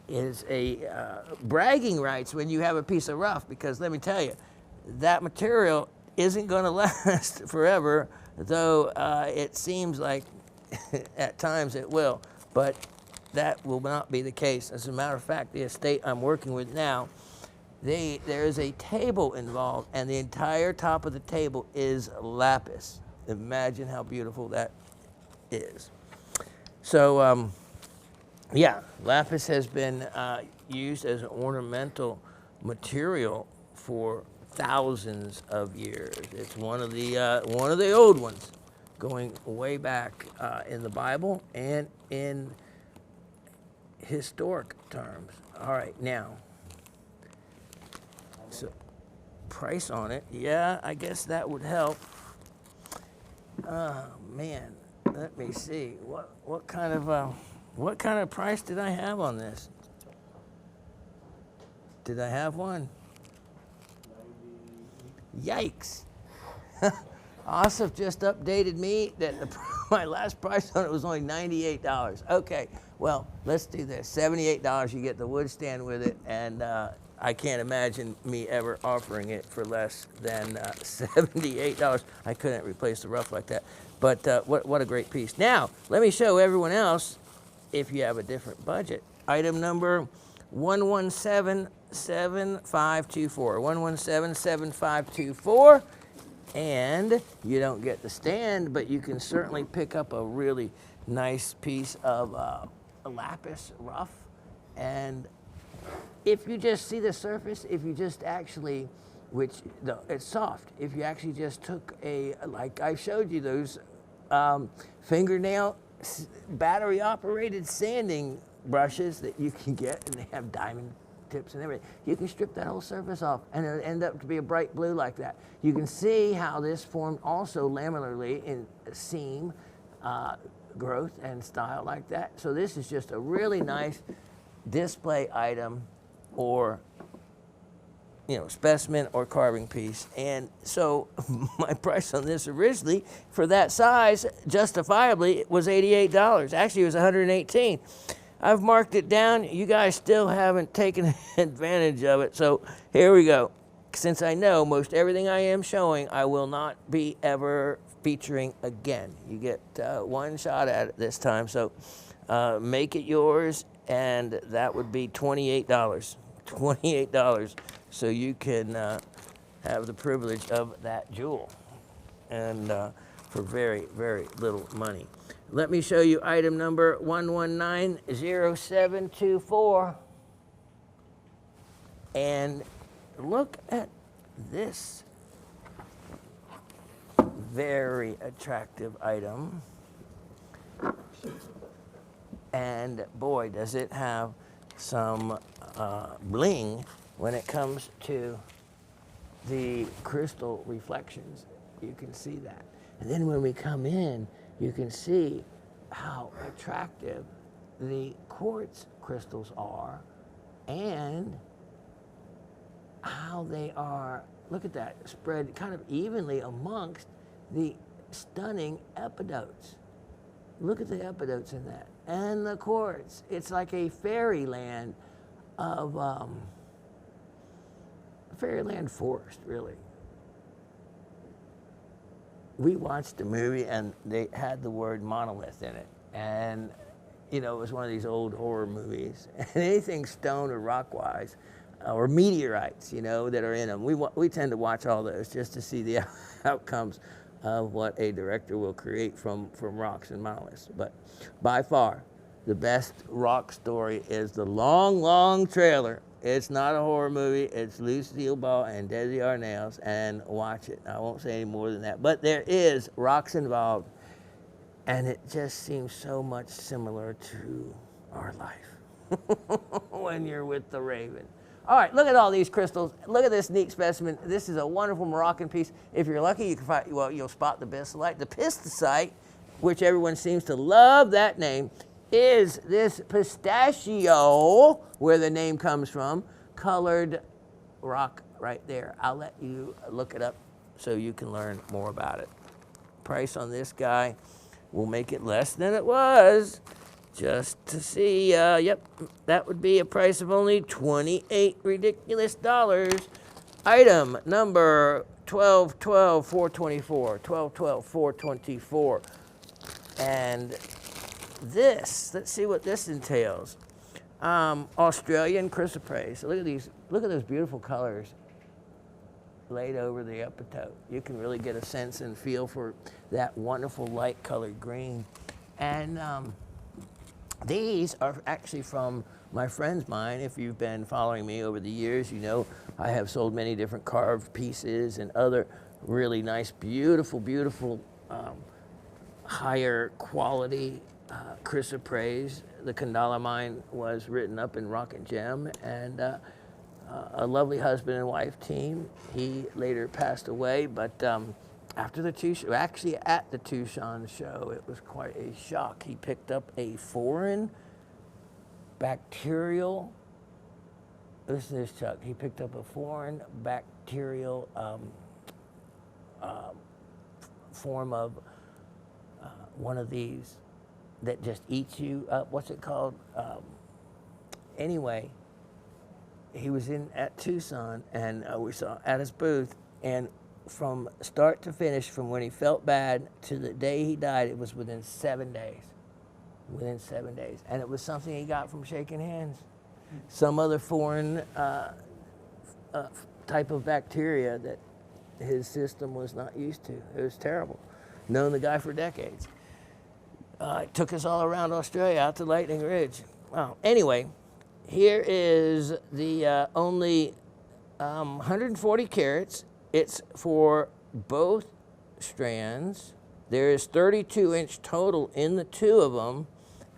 is a bragging rights when you have a piece of rough, because let me tell you, that material isn't gonna last forever, though it seems like at times it will, but that will not be the case. As a matter of fact, the estate I'm working with now, there is a table involved, and the entire top of the table is lapis. Imagine how beautiful that is. So, yeah, lapis has been used as an ornamental material for thousands of years. It's one of the old ones, going way back in the Bible and in historic terms. All right, now, so price on it. Yeah, I guess that would help. Man, let me see. What kind of price did I have on this? Did I have one? Yikes. Asif just updated me that my last price on it was only $98. Okay, well, let's do this. $78, you get the wood stand with it, and I can't imagine me ever offering it for less than $78. I couldn't replace the rough like that. But what a great piece. Now, let me show everyone else, if you have a different budget. Item number 1177524. 1177524. And you don't get the stand, but you can certainly pick up a really nice piece of a lapis rough. And if you just see the surface, if you just actually, it's soft. If you actually just took like I showed you those fingernail battery operated sanding brushes that you can get, and they have diamond tips and everything. You can strip that whole surface off, and it'll end up to be a bright blue like that. You can see how this formed also lamellarly in seam growth and style like that. So this is just a really nice display item, or specimen or carving piece. And so my price on this originally for that size, justifiably, was $88. Actually, it was $118. I've marked it down. You guys still haven't taken advantage of it. So here we go. Since I know most everything I am showing, I will not be ever featuring again. You get one shot at it this time. So make it yours, and that would be $28. $28. So you can have the privilege of that jewel, and for very, very little money. Let me show you item number 1190724. And look at this very attractive item. And boy, does it have some bling when it comes to the crystal reflections. You can see that. And then when we come in, you can see how attractive the quartz crystals are and how they are, look at that, spread kind of evenly amongst the stunning epidotes. Look at the epidotes in that. And the quartz. It's like a fairyland of, fairyland forest, really. We watched a movie and they had the word monolith in it. And, you know, it was one of these old horror movies. And anything stone or rock-wise, or meteorites, you know, that are in them. We tend to watch all those just to see the outcomes of what a director will create from rocks and monoliths. But by far, the best rock story is the Long, Long Trailer. It's not a horror movie. It's Lucille Ball and Desi Arnaz, and watch it. I won't say any more than that. But there is rocks involved, and it just seems so much similar to our life when you're with the Raven. All right, look at all these crystals. Look at this neat specimen. This is a wonderful Moroccan piece. If you're lucky, you can find, well, you'll spot the bisylite. The pistacite, which everyone seems to love that name, is this pistachio, where the name comes from, colored rock right there. I'll let you look it up so you can learn more about it. Price on this guy will make it less than it was. Just to see, yep, that would be a price of only $28 ridiculous dollars. Item number 1212-424, 1212-424. And this, let's see what this entails. Australian chrysoprase. So look at these, look at those beautiful colors laid over the epitope. You can really get a sense and feel for that wonderful light colored green. And these are actually from my friend's mine. If you've been following me over the years, you know I have sold many different carved pieces and other really nice, beautiful, beautiful, higher quality chrysoprase. The Kandala mine was written up in rock and gem, and a lovely husband and wife team. He later passed away, but after the Tucson, actually at the Tucson show, it was quite a shock. He picked up a foreign bacterial, listen to this, Chuck, he picked up a foreign bacterial form of one of these that just eats you up. What's it called? Anyway, he was at Tucson, and we saw at his booth, and from start to finish, from when he felt bad to the day he died, it was within 7 days. Within 7 days. And it was something he got from shaking hands. Some other foreign type of bacteria that his system was not used to. It was terrible. Known the guy for decades. Took us all around Australia, out to Lightning Ridge. Well, anyway, here is the only 140 carats. It's for both strands. There is 32-inch total in the two of them.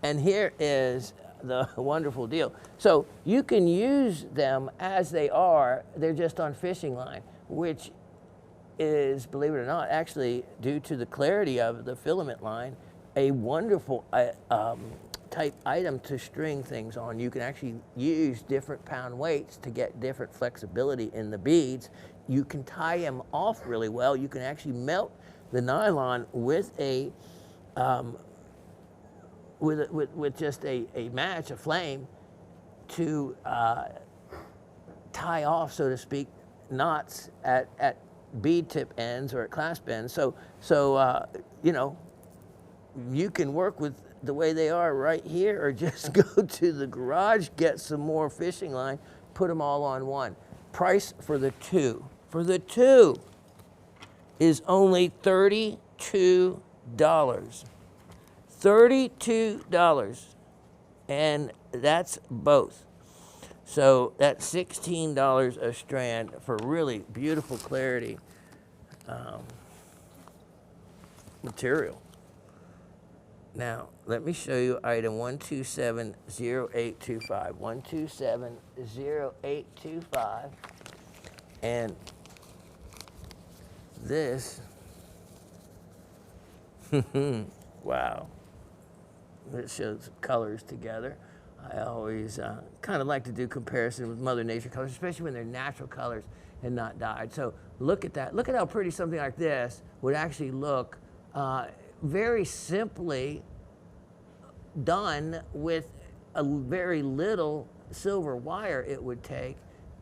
And here is the wonderful deal. So you can use them as they are. They're just on fishing line, which is, believe it or not, actually, due to the clarity of the filament line, a wonderful type item to string things on. You can actually use different pound weights to get different flexibility in the beads. You can tie them off really well. You can actually melt the nylon with a with just a match, a flame, to tie off, so to speak, knots at bead tip ends or at clasp ends. So you know, you can work with the way they are right here, or just go to the garage, get some more fishing line, put them all on one. Price for the two is only $32. $32, and that's both. So that's $16 a strand for really beautiful clarity material. Now, let me show you item 1270825. 1270825. And this. Wow. It shows colors together. I always kind of like to do comparison with Mother Nature colors, especially when they're natural colors and not dyed. So look at that. Look at how pretty something like this would actually look very simply done with a very little silver wire it would take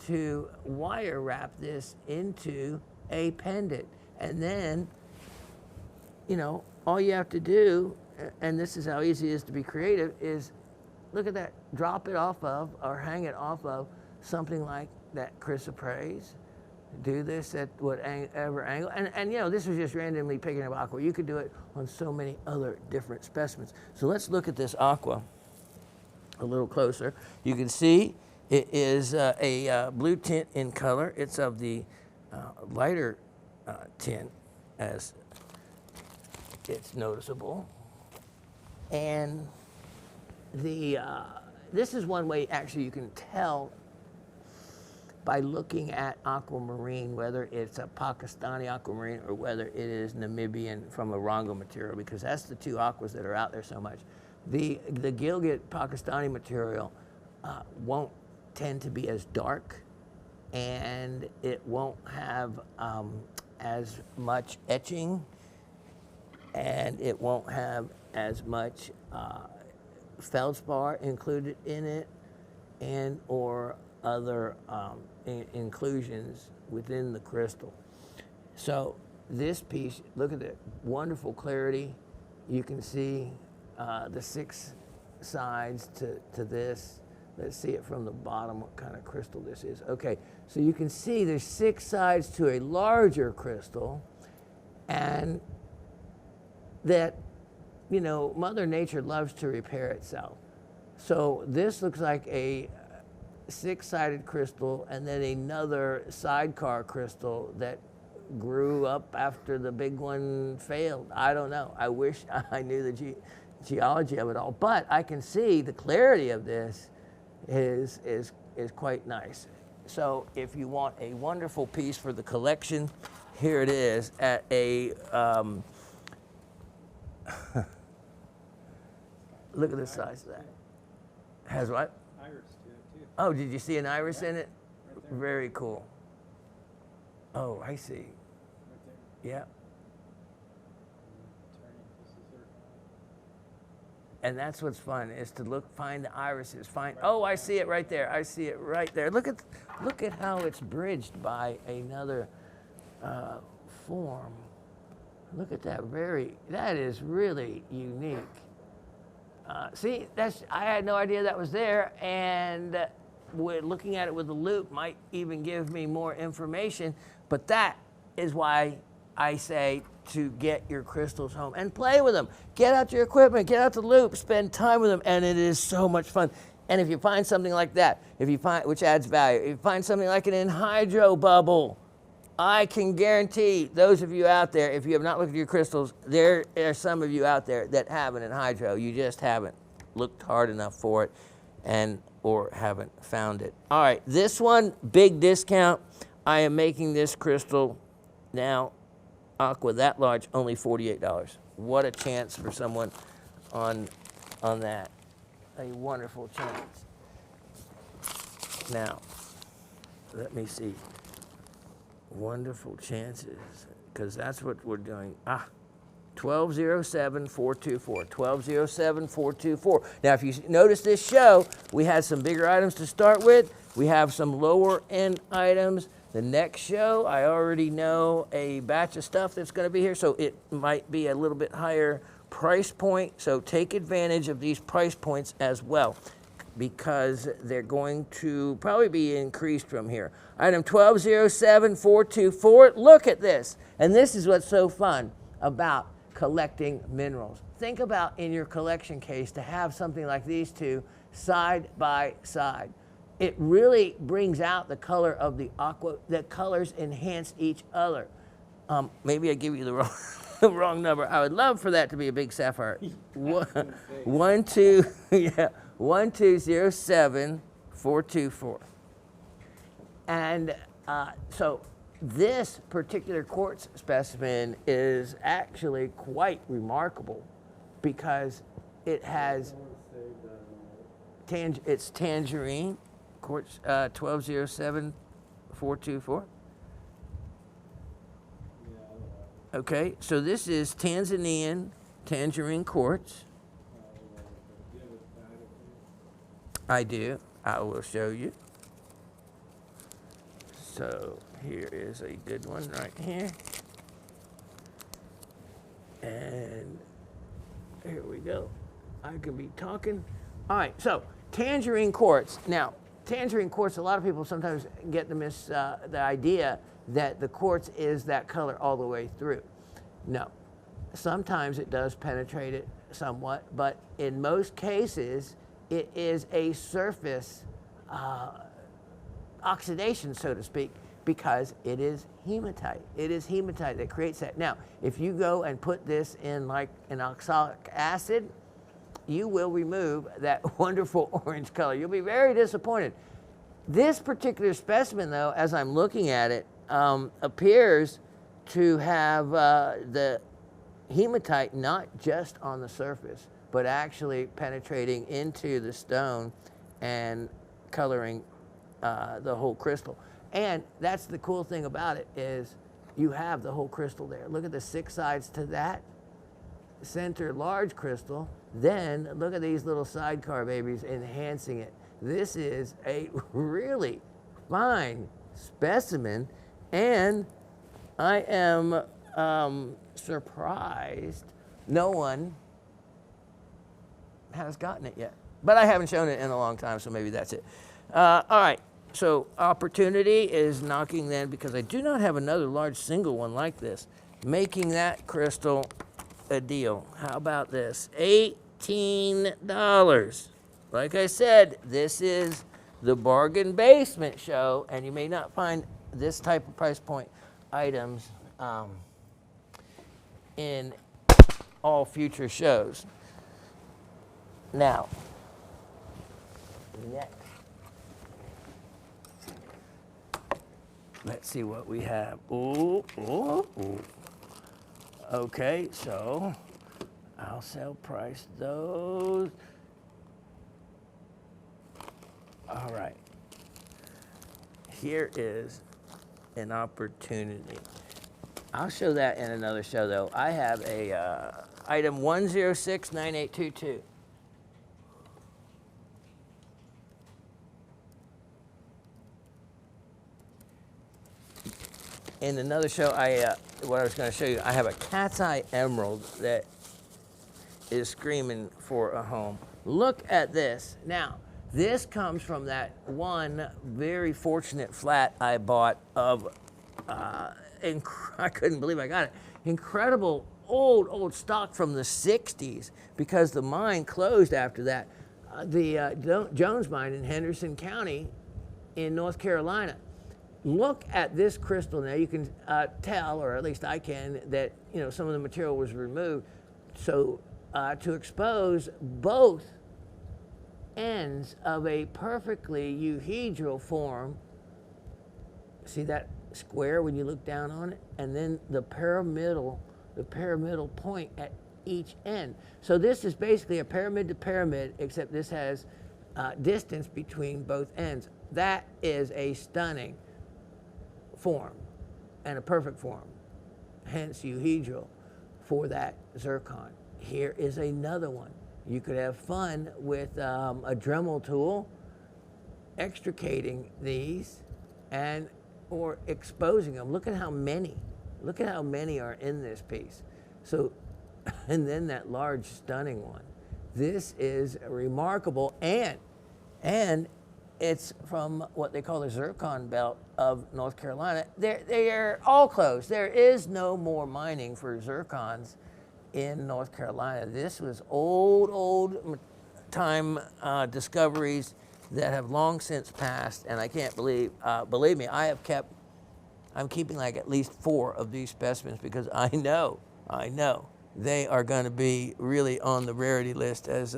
to wire wrap this into a pendant. And then, you know, all you have to do, and this is how easy it is to be creative, is look at that, drop it off of or hang it off of something like that chrysoprase. Do this at whatever angle. And you know, this was just randomly picking up aqua. You could do it on so many other different specimens. So let's look at this aqua a little closer. You can see it is a blue tint in color. It's of the lighter tint as it's noticeable. And the this is one way actually you can tell by looking at aquamarine, whether it's a Pakistani aquamarine or whether it is Namibian from a Rongo material, because that's the two aquas that are out there so much. The Gilgit Pakistani material won't tend to be as dark, and it won't have as much etching, and it won't have as much feldspar included in it, and or other inclusions within the crystal. So this piece, look at the wonderful clarity. You can see the 6 sides to this. Let's see it from the bottom, what kind of crystal this is. Okay, so you can see there's 6 sides to a larger crystal, and that, you know, Mother Nature loves to repair itself. So this looks like a 6-sided crystal and then another sidecar crystal that grew up after the big one failed. I don't know. I wish I knew the geology of it all, but I can see the clarity of this is quite nice. So if you want a wonderful piece for the collection, here it is at a look at the size of that. Has what? Iris to it too. Oh, did you see an iris in it? Right there. Very cool. Oh, I see. Right there. Yeah. Turning just a circle. And that's what's fun, is to find the irises. Oh, I see it right there. I see it right there. Look at how it's bridged by another form. Look at that. That is really unique. See, I had no idea that was there, and looking at it with a loupe might even give me more information, but that is why I say to get your crystals home and play with them. Get out your equipment, get out the loupe, spend time with them, and it is so much fun. And if you find something like that, which adds value, if you find something like an anhydro bubble, I can guarantee those of you out there, if you have not looked at your crystals, there are some of you out there that have an anhydro. You just haven't looked hard enough for it or haven't found it. All right, this one, big discount. I am making this crystal now, aqua that large, only $48. What a chance for someone on that. A wonderful chance. Now, let me see. Wonderful chances, because that's what we're doing. 1207-424, 1207-424. Now, if you notice this show, we had some bigger items to start with. We have some lower end items. The next show, I already know a batch of stuff that's going to be here, so it might be a little bit higher price point. So take advantage of these price points as well, because they're going to probably be increased from here. Item 1207-424, look at this. And this is what's so fun about collecting minerals. Think about in your collection case to have something like these two side by side. It really brings out the color of the aqua. The colors enhance each other. Maybe I give you the wrong number. I would love for that to be a big sapphire. 1207-424. And so this particular quartz specimen is actually quite remarkable because it has it's tangerine quartz 1207424. Okay, so this is Tanzanian tangerine quartz. I do. I will show you. So here is a good one right here. And here we go. I could be talking. All right, so tangerine quartz. Now, tangerine quartz, a lot of people sometimes get the idea that the quartz is that color all the way through. No. Sometimes it does penetrate it somewhat, but in most cases, it is a surface oxidation, so to speak, because it is hematite. It is hematite that creates that. Now, if you go and put this in like an oxalic acid, you will remove that wonderful orange color. You'll be very disappointed. This particular specimen, though, as I'm looking at it, appears to have the hematite not just on the surface, but actually penetrating into the stone and coloring the whole crystal. And that's the cool thing about it is you have the whole crystal there. Look at the 6 sides to that center large crystal. Then look at these little sidecar babies enhancing it. This is a really fine specimen, and I am surprised no one has gotten it yet. But I haven't shown it in a long time, so maybe that's it. All right, so opportunity is knocking then, because I do not have another large single one like this, making that crystal a deal. How about this? $18. Like I said, this is the bargain basement show, and you may not find this type of price point items in all future shows. Now, next, let's see what we have. Ooh, ooh, ooh. Okay, so I'll sell price those. All right. Here is an opportunity. I'll show that in another show, though. I have a item 1069822. In another show, what I was going to show you, I have a cat's eye emerald that is screaming for a home. Look at this. Now, this comes from that one very fortunate flat I bought of, I couldn't believe I got it, incredible old stock from the 60s, because the mine closed after that. The Jones mine in Henderson County in North Carolina. Look at this crystal now. You can tell, or at least I can, that some of the material was removed. So to expose both ends of a perfectly euhedral form, see that square when you look down on it, and then the pyramidal point at each end. So this is basically a pyramid to pyramid, except this has distance between both ends. That is a stunning form and a perfect form, hence euhedral for that zircon. Here is another one. You could have fun with a Dremel tool, extricating these or exposing them. Look at how many are in this piece. So, and then that large stunning one. This is remarkable, and it's from what they call the zircon belt of North Carolina. They're all closed. There is no more mining for zircons in North Carolina. This was old time discoveries that have long since passed, and I can't believe me, I'm keeping like at least 4 of these specimens, because I know they are going to be really on the rarity list as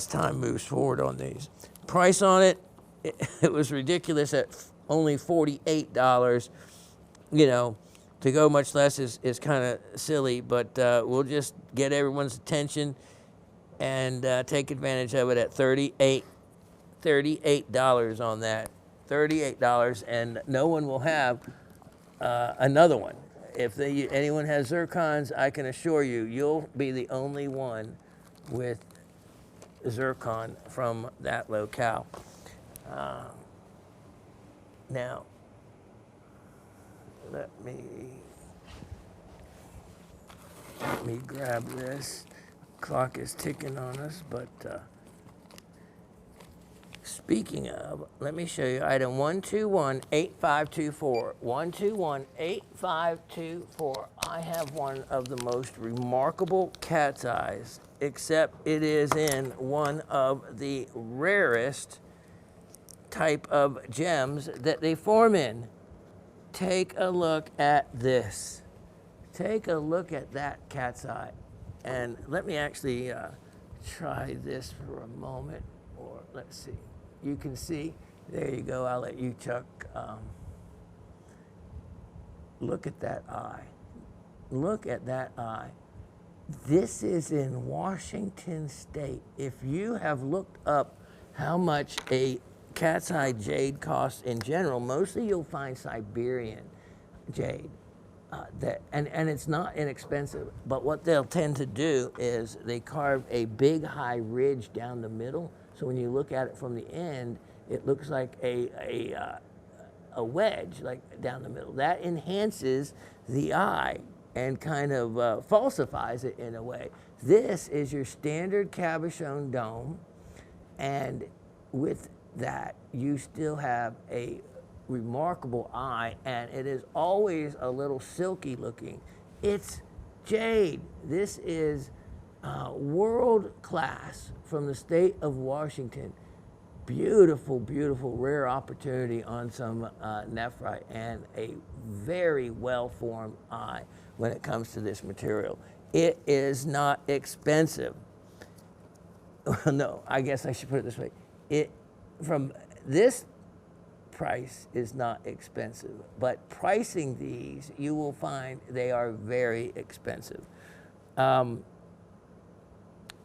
time moves forward on these. Price on it, it was ridiculous at only $48. You know, to go much less is kind of silly, but we'll just get everyone's attention and take advantage of it at $38 on that. $38, and no one will have another one. If anyone has zircons, I can assure you, you'll be the only one with zircon from that locale. Now, let me grab this. Clock is ticking on us, but speaking of, let me show you item 1218524. 1218524. I have one of the most remarkable cat's eyes, except it is in one of the rarest type of gems that they form in. Take a look at this. Take a look at that cat's eye. And let me actually try this for a moment, or let's see. You can see, there you go. I'll let you, Chuck. Look at that eye. Look at that eye. This is in Washington State. If you have looked up how much a cat's eye jade costs in general, mostly you'll find Siberian jade. And it's not inexpensive, but what they'll tend to do is they carve a big high ridge down the middle. So when you look at it from the end, it looks like a wedge, like down the middle. That enhances the eye and kind of falsifies it in a way. This is your standard cabochon dome, and with that, you still have a remarkable eye, and it is always a little silky looking. It's jade. This is world class from the state of Washington. Beautiful, beautiful, rare opportunity on some nephrite, and a very well-formed eye when it comes to this material. It is not expensive. No, I guess I should put it this way. From this price is not expensive, but pricing these, you will find they are very expensive. I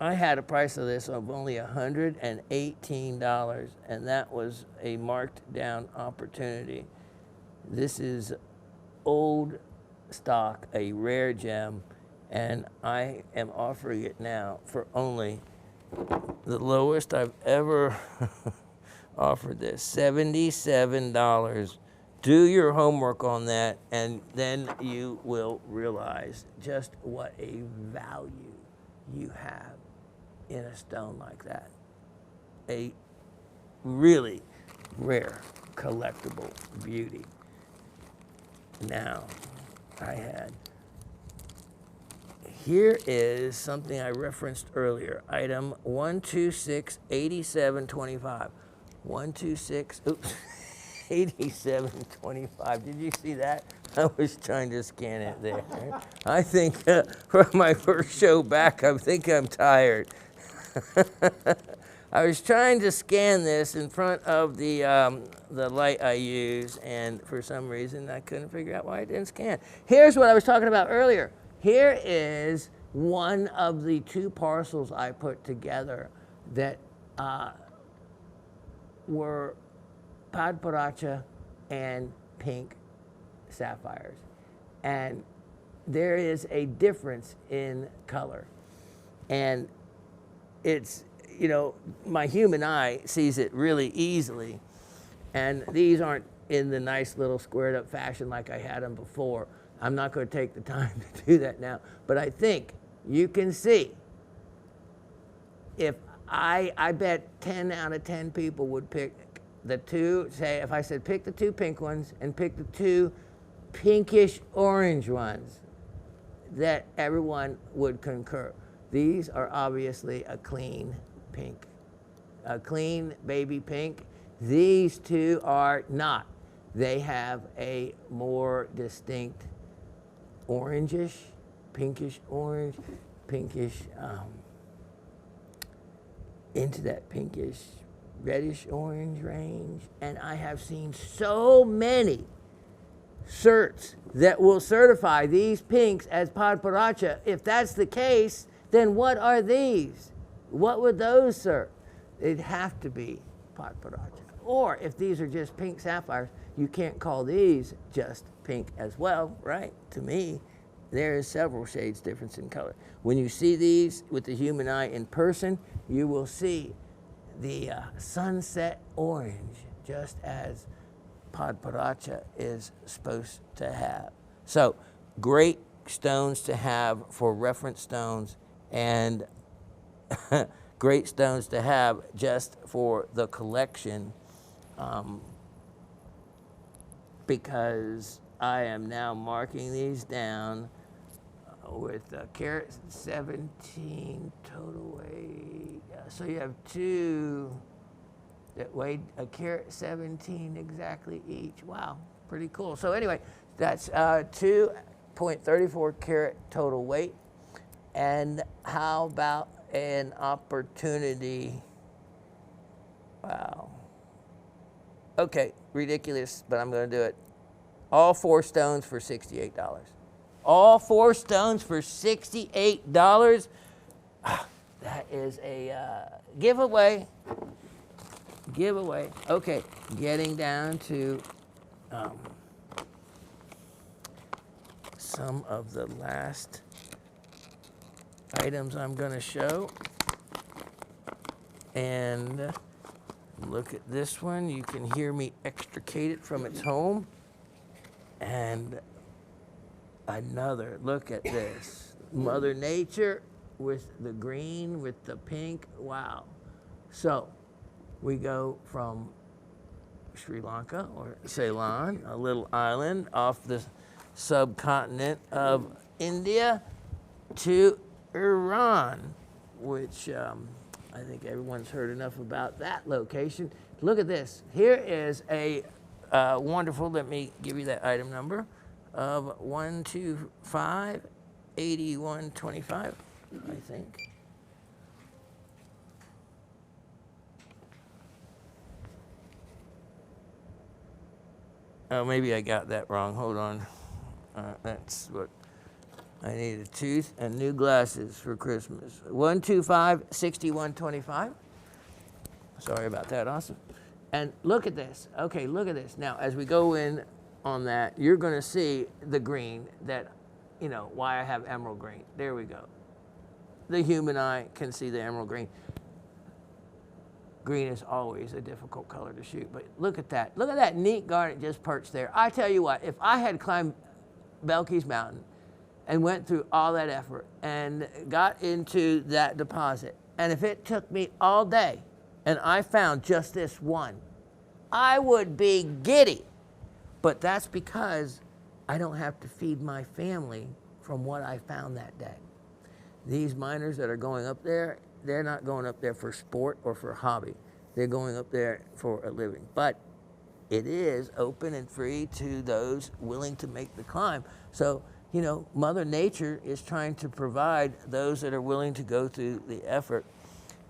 had a price of this of only $118, and that was a marked down opportunity. This is old stock, a rare gem, and I am offering it now for only the lowest I've ever offered this, $77. Do your homework on that, and then you will realize just what a value you have in a stone like that. A really rare collectible beauty. Now, here is something I referenced earlier, item 1268725. 126, oops, 8725. Did you see that? I was trying to scan it there. I think for my first show back, I think I'm tired. I was trying to scan this in front of the light I use, and for some reason I couldn't figure out why it didn't scan. Here's what I was talking about earlier. Here is one of the two parcels I put together that were Padparacha and pink sapphires. And there is a difference in color. And it's, you know, my human eye sees it really easily. And these aren't in the nice little squared up fashion like I had them before. I'm not going to take the time to do that now. But I think you can see, if I bet 10 out of 10 people would pick the two, say, if I said pick the two pink ones and pick the two pinkish orange ones, that everyone would concur. These are obviously a clean pink, a clean baby pink. These two are not. They have a more distinct orangish, pinkish orange, pinkish, into that pinkish reddish orange range, and I have seen so many certs that will certify these pinks as podparacha. If that's the case, then what are these? What would those cert? It'd have to be podparacha. Or if these are just pink sapphires, you can't call these just pink as well, right? To me, there is several shades difference in color. When you see these with the human eye in person, you will see the sunset orange, just as podparacha is supposed to have. So great stones to have for reference stones, and great stones to have just for the collection, because I am now marking these down with a carat 17 total weight. So you have two that weighed a carat 17 exactly each. Wow, pretty cool. So anyway, that's 2.34 carat total weight. And how about an opportunity? Wow. Okay, ridiculous, but I'm going to do it. All 4 stones for $68. All 4 stones for $68. That is a giveaway. Giveaway. Okay, getting down to some of the last items I'm going to show. And look at this one. You can hear me extricate it from its home. And another, look at this. Mother Nature with the green, with the pink. Wow. So we go from Sri Lanka or Ceylon, a little island off the subcontinent of India, to Iran, which I think everyone's heard enough about that location. Look at this. Here is a wonderful, let me give you that item number, of 1258125, I think. Oh, maybe I got that wrong. Hold on. That's what I need: a tooth and new glasses for Christmas. 1256125. Sorry about that, Austin. And look at this. Okay, look at this. Now, as we go in on that, you're going to see the green that, you know, why I have emerald green. There we go. The human eye can see the emerald green. Green is always a difficult color to shoot, but look at that. Look at that neat garnet just perched there. I tell you what, if I had climbed Belkey's Mountain and went through all that effort and got into that deposit, and if it took me all day and I found just this one, I would be giddy. But that's because I don't have to feed my family from what I found that day. These miners that are going up there, they're not going up there for sport or for hobby. They're going up there for a living. But it is open and free to those willing to make the climb. So, you know, Mother Nature is trying to provide those that are willing to go through the effort.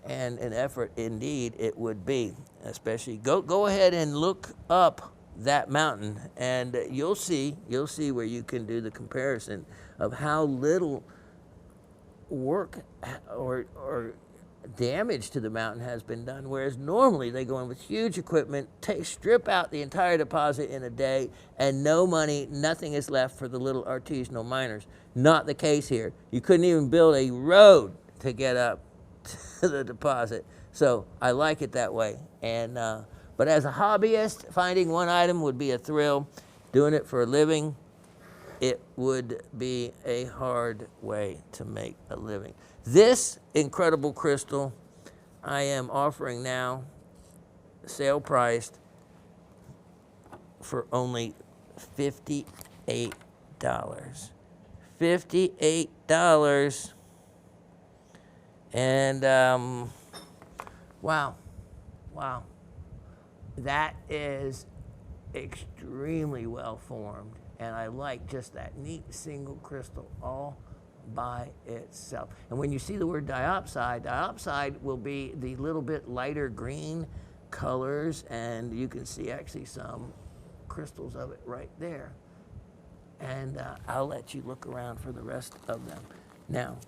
And an effort indeed it would be. Especially, go ahead and look up that mountain, and you'll see where you can do the comparison of how little work or damage to the mountain has been done, whereas normally they go in with huge equipment, strip out the entire deposit in a day, and no money, nothing is left for the little artisanal miners. Not the case here. You couldn't even build a road to get up to the deposit. So I like it that way. And but as a hobbyist, finding one item would be a thrill. Doing it for a living, it would be a hard way to make a living. This incredible crystal I am offering now, sale priced, for only $58. $58. And wow. That is extremely well formed. And I like just that neat single crystal all by itself. And when you see the word diopside, diopside will be the little bit lighter green colors, and you can see actually some crystals of it right there. And I'll let you look around for the rest of them. Now,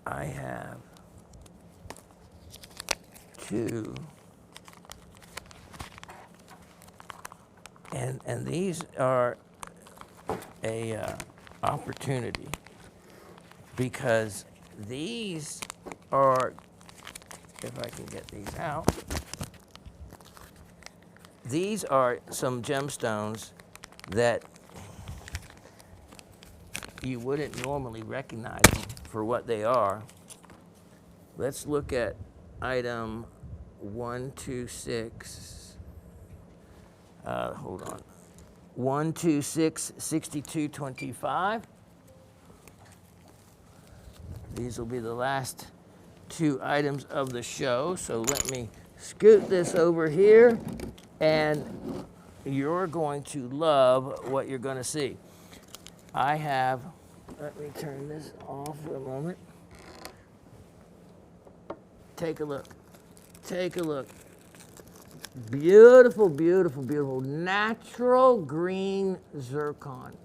I have two, and these are a opportunity, because these are, if I can get these out, these are some gemstones that you wouldn't normally recognize for what they are. Let's look at item 126. Hold on. 126 6225. These will be the last two items of the show. So let me scoot this over here, and you're going to love what you're going to see. I have, let me turn this off for a moment. Take a look. Take a look. Beautiful, beautiful, beautiful. Natural green zircon.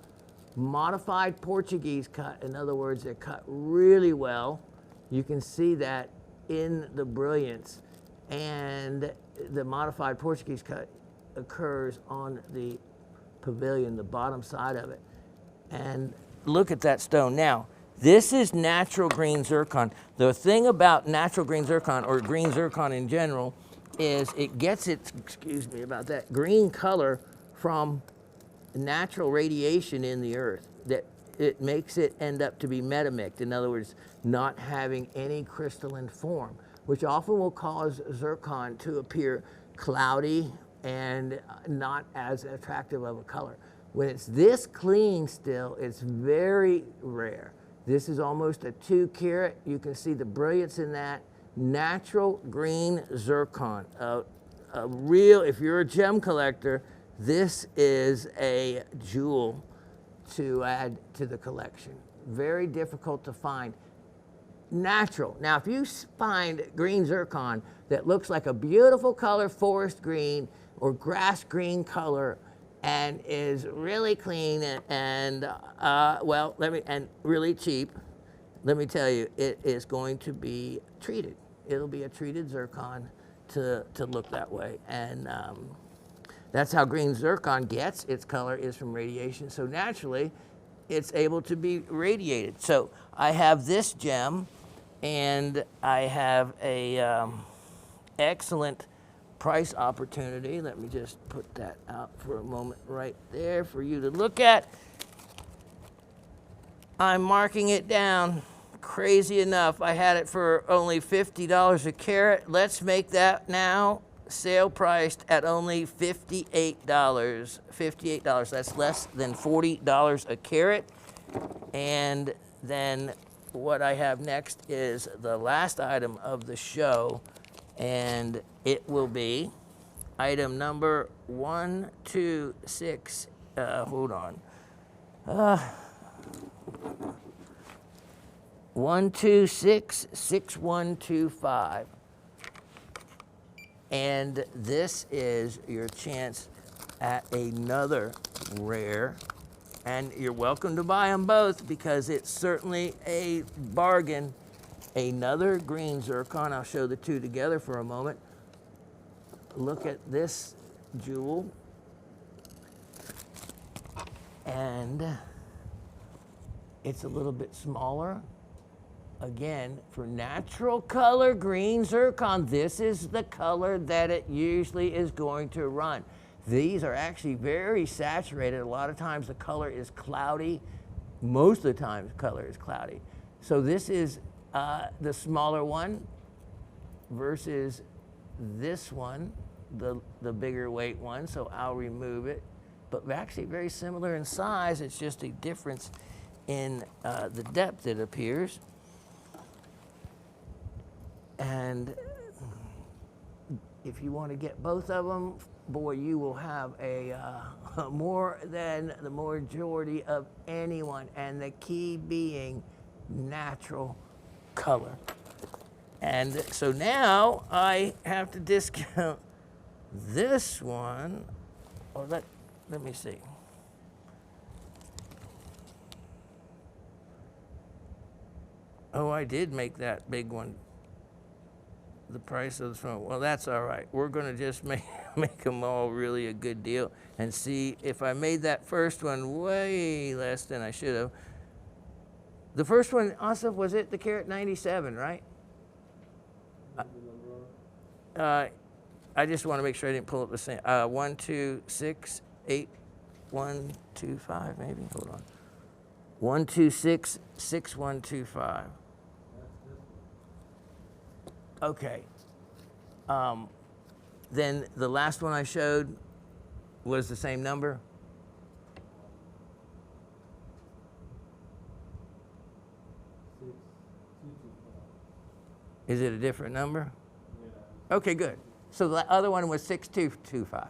Modified Portuguese cut. In other words, they're cut really well. You can see that in the brilliance. And the modified Portuguese cut occurs on the pavilion, the bottom side of it. And look at that stone. Now, this is natural green zircon. The thing about natural green zircon, or green zircon in general, is it gets its, excuse me about that, green color from natural radiation in the earth. That it makes it end up to be metamict. In other words, not having any crystalline form, which often will cause zircon to appear cloudy and not as attractive of a color. When it's this clean still, it's very rare. This is almost a 2 carat. You can see the brilliance in that. Natural green zircon. A real, if you're a gem collector, this is a jewel to add to the collection. Very difficult to find. Natural. Now, if you find green zircon that looks like a beautiful color, forest green or grass green color, and is really clean and well, and really cheap, let me tell you, it is going to be treated. It'll be a treated zircon to look that way. And that's how green zircon gets its color, is from radiation. So naturally, it's able to be radiated. So I have this gem, and I have a excellent price opportunity. Let me just put that out for a moment right there for you to look at. I'm marking it down. Crazy enough, I had it for only $50 a carat. Let's make that now sale priced at only $58. $58. That's less than $40 a carat. And then what I have next is the last item of the show, and it will be item number 126. Hold on. 126 6125. And this is your chance at another rare. And you're welcome to buy them both, because it's certainly a bargain. Another green zircon. I'll show the two together for a moment. Look at this jewel. And it's a little bit smaller. Again, for natural color green zircon, this is the color that it usually is going to run. These are actually very saturated. A lot of times the color is cloudy. Most of the time the color is cloudy. So this is the smaller one versus this one, the bigger weight one. So I'll remove it. But actually very similar in size. It's just a difference in the depth, it appears. And if you want to get both of them, boy, you will have a more than the majority of anyone. And the key being natural color. And so now I have to discount this one. Or let me see. Oh, I did make that big one the price of the phone. Well, that's all right. We're going to just make them all really a good deal and see if I made that first one way less than I should have. The first one, also, was it the carat 97, right? I just want to make sure I didn't pull up the same. 1, 2, 6, 8, 1, 2, 5, maybe. Hold on. 1, 2, 6, 6, 1, 2, 5. Okay. Then the last one I showed was the same number. Is it a different number? Yeah. Okay, good. So the other one was 6225. Yeah,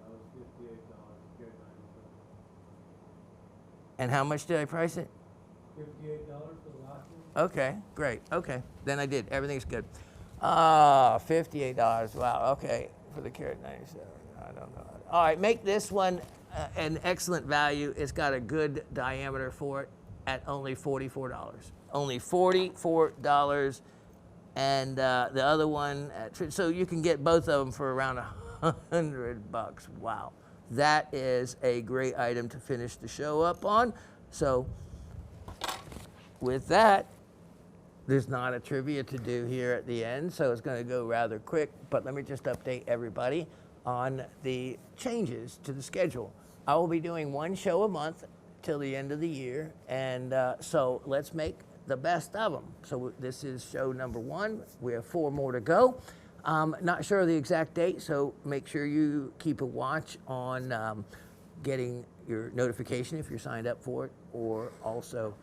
that was $58. And how much did I price it? $58 for the last one. Okay, great. Okay, then I did. Everything's good. $58. Wow. Okay, for the carat 97. I don't know. All right, make this one an excellent value. It's got a good diameter for it at only $44. Only $44. And the other one, so you can get both of them for around $100. Wow, that is a great item to finish the show up on. So with that, there's not a trivia to do here at the end, so it's going to go rather quick. But let me just update everybody on the changes to the schedule. I will be doing one show a month till the end of the year, and so let's make the best of them. So this is show number 1. We have 4 more to go. Not sure of the exact date, so make sure you keep a watch on getting your notification if you're signed up for it, or also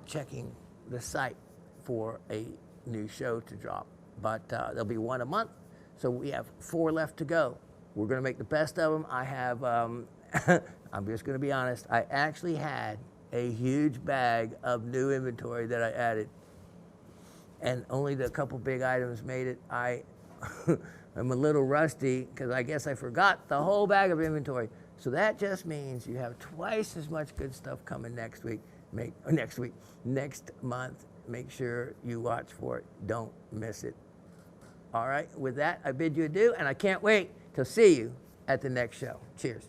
checking the site for a new show to drop. But there'll be 1 a month, so we have 4 left to go. We're going to make the best of them. I have, I'm just going to be honest, I actually had a huge bag of new inventory that I added, and only the couple big items made it. I'm a little rusty because I guess I forgot the whole bag of inventory. So that just means you have twice as much good stuff coming next month. Make sure you watch for it. Don't miss it. All right, with that, I bid you adieu, and I can't wait to see you at the next show. Cheers.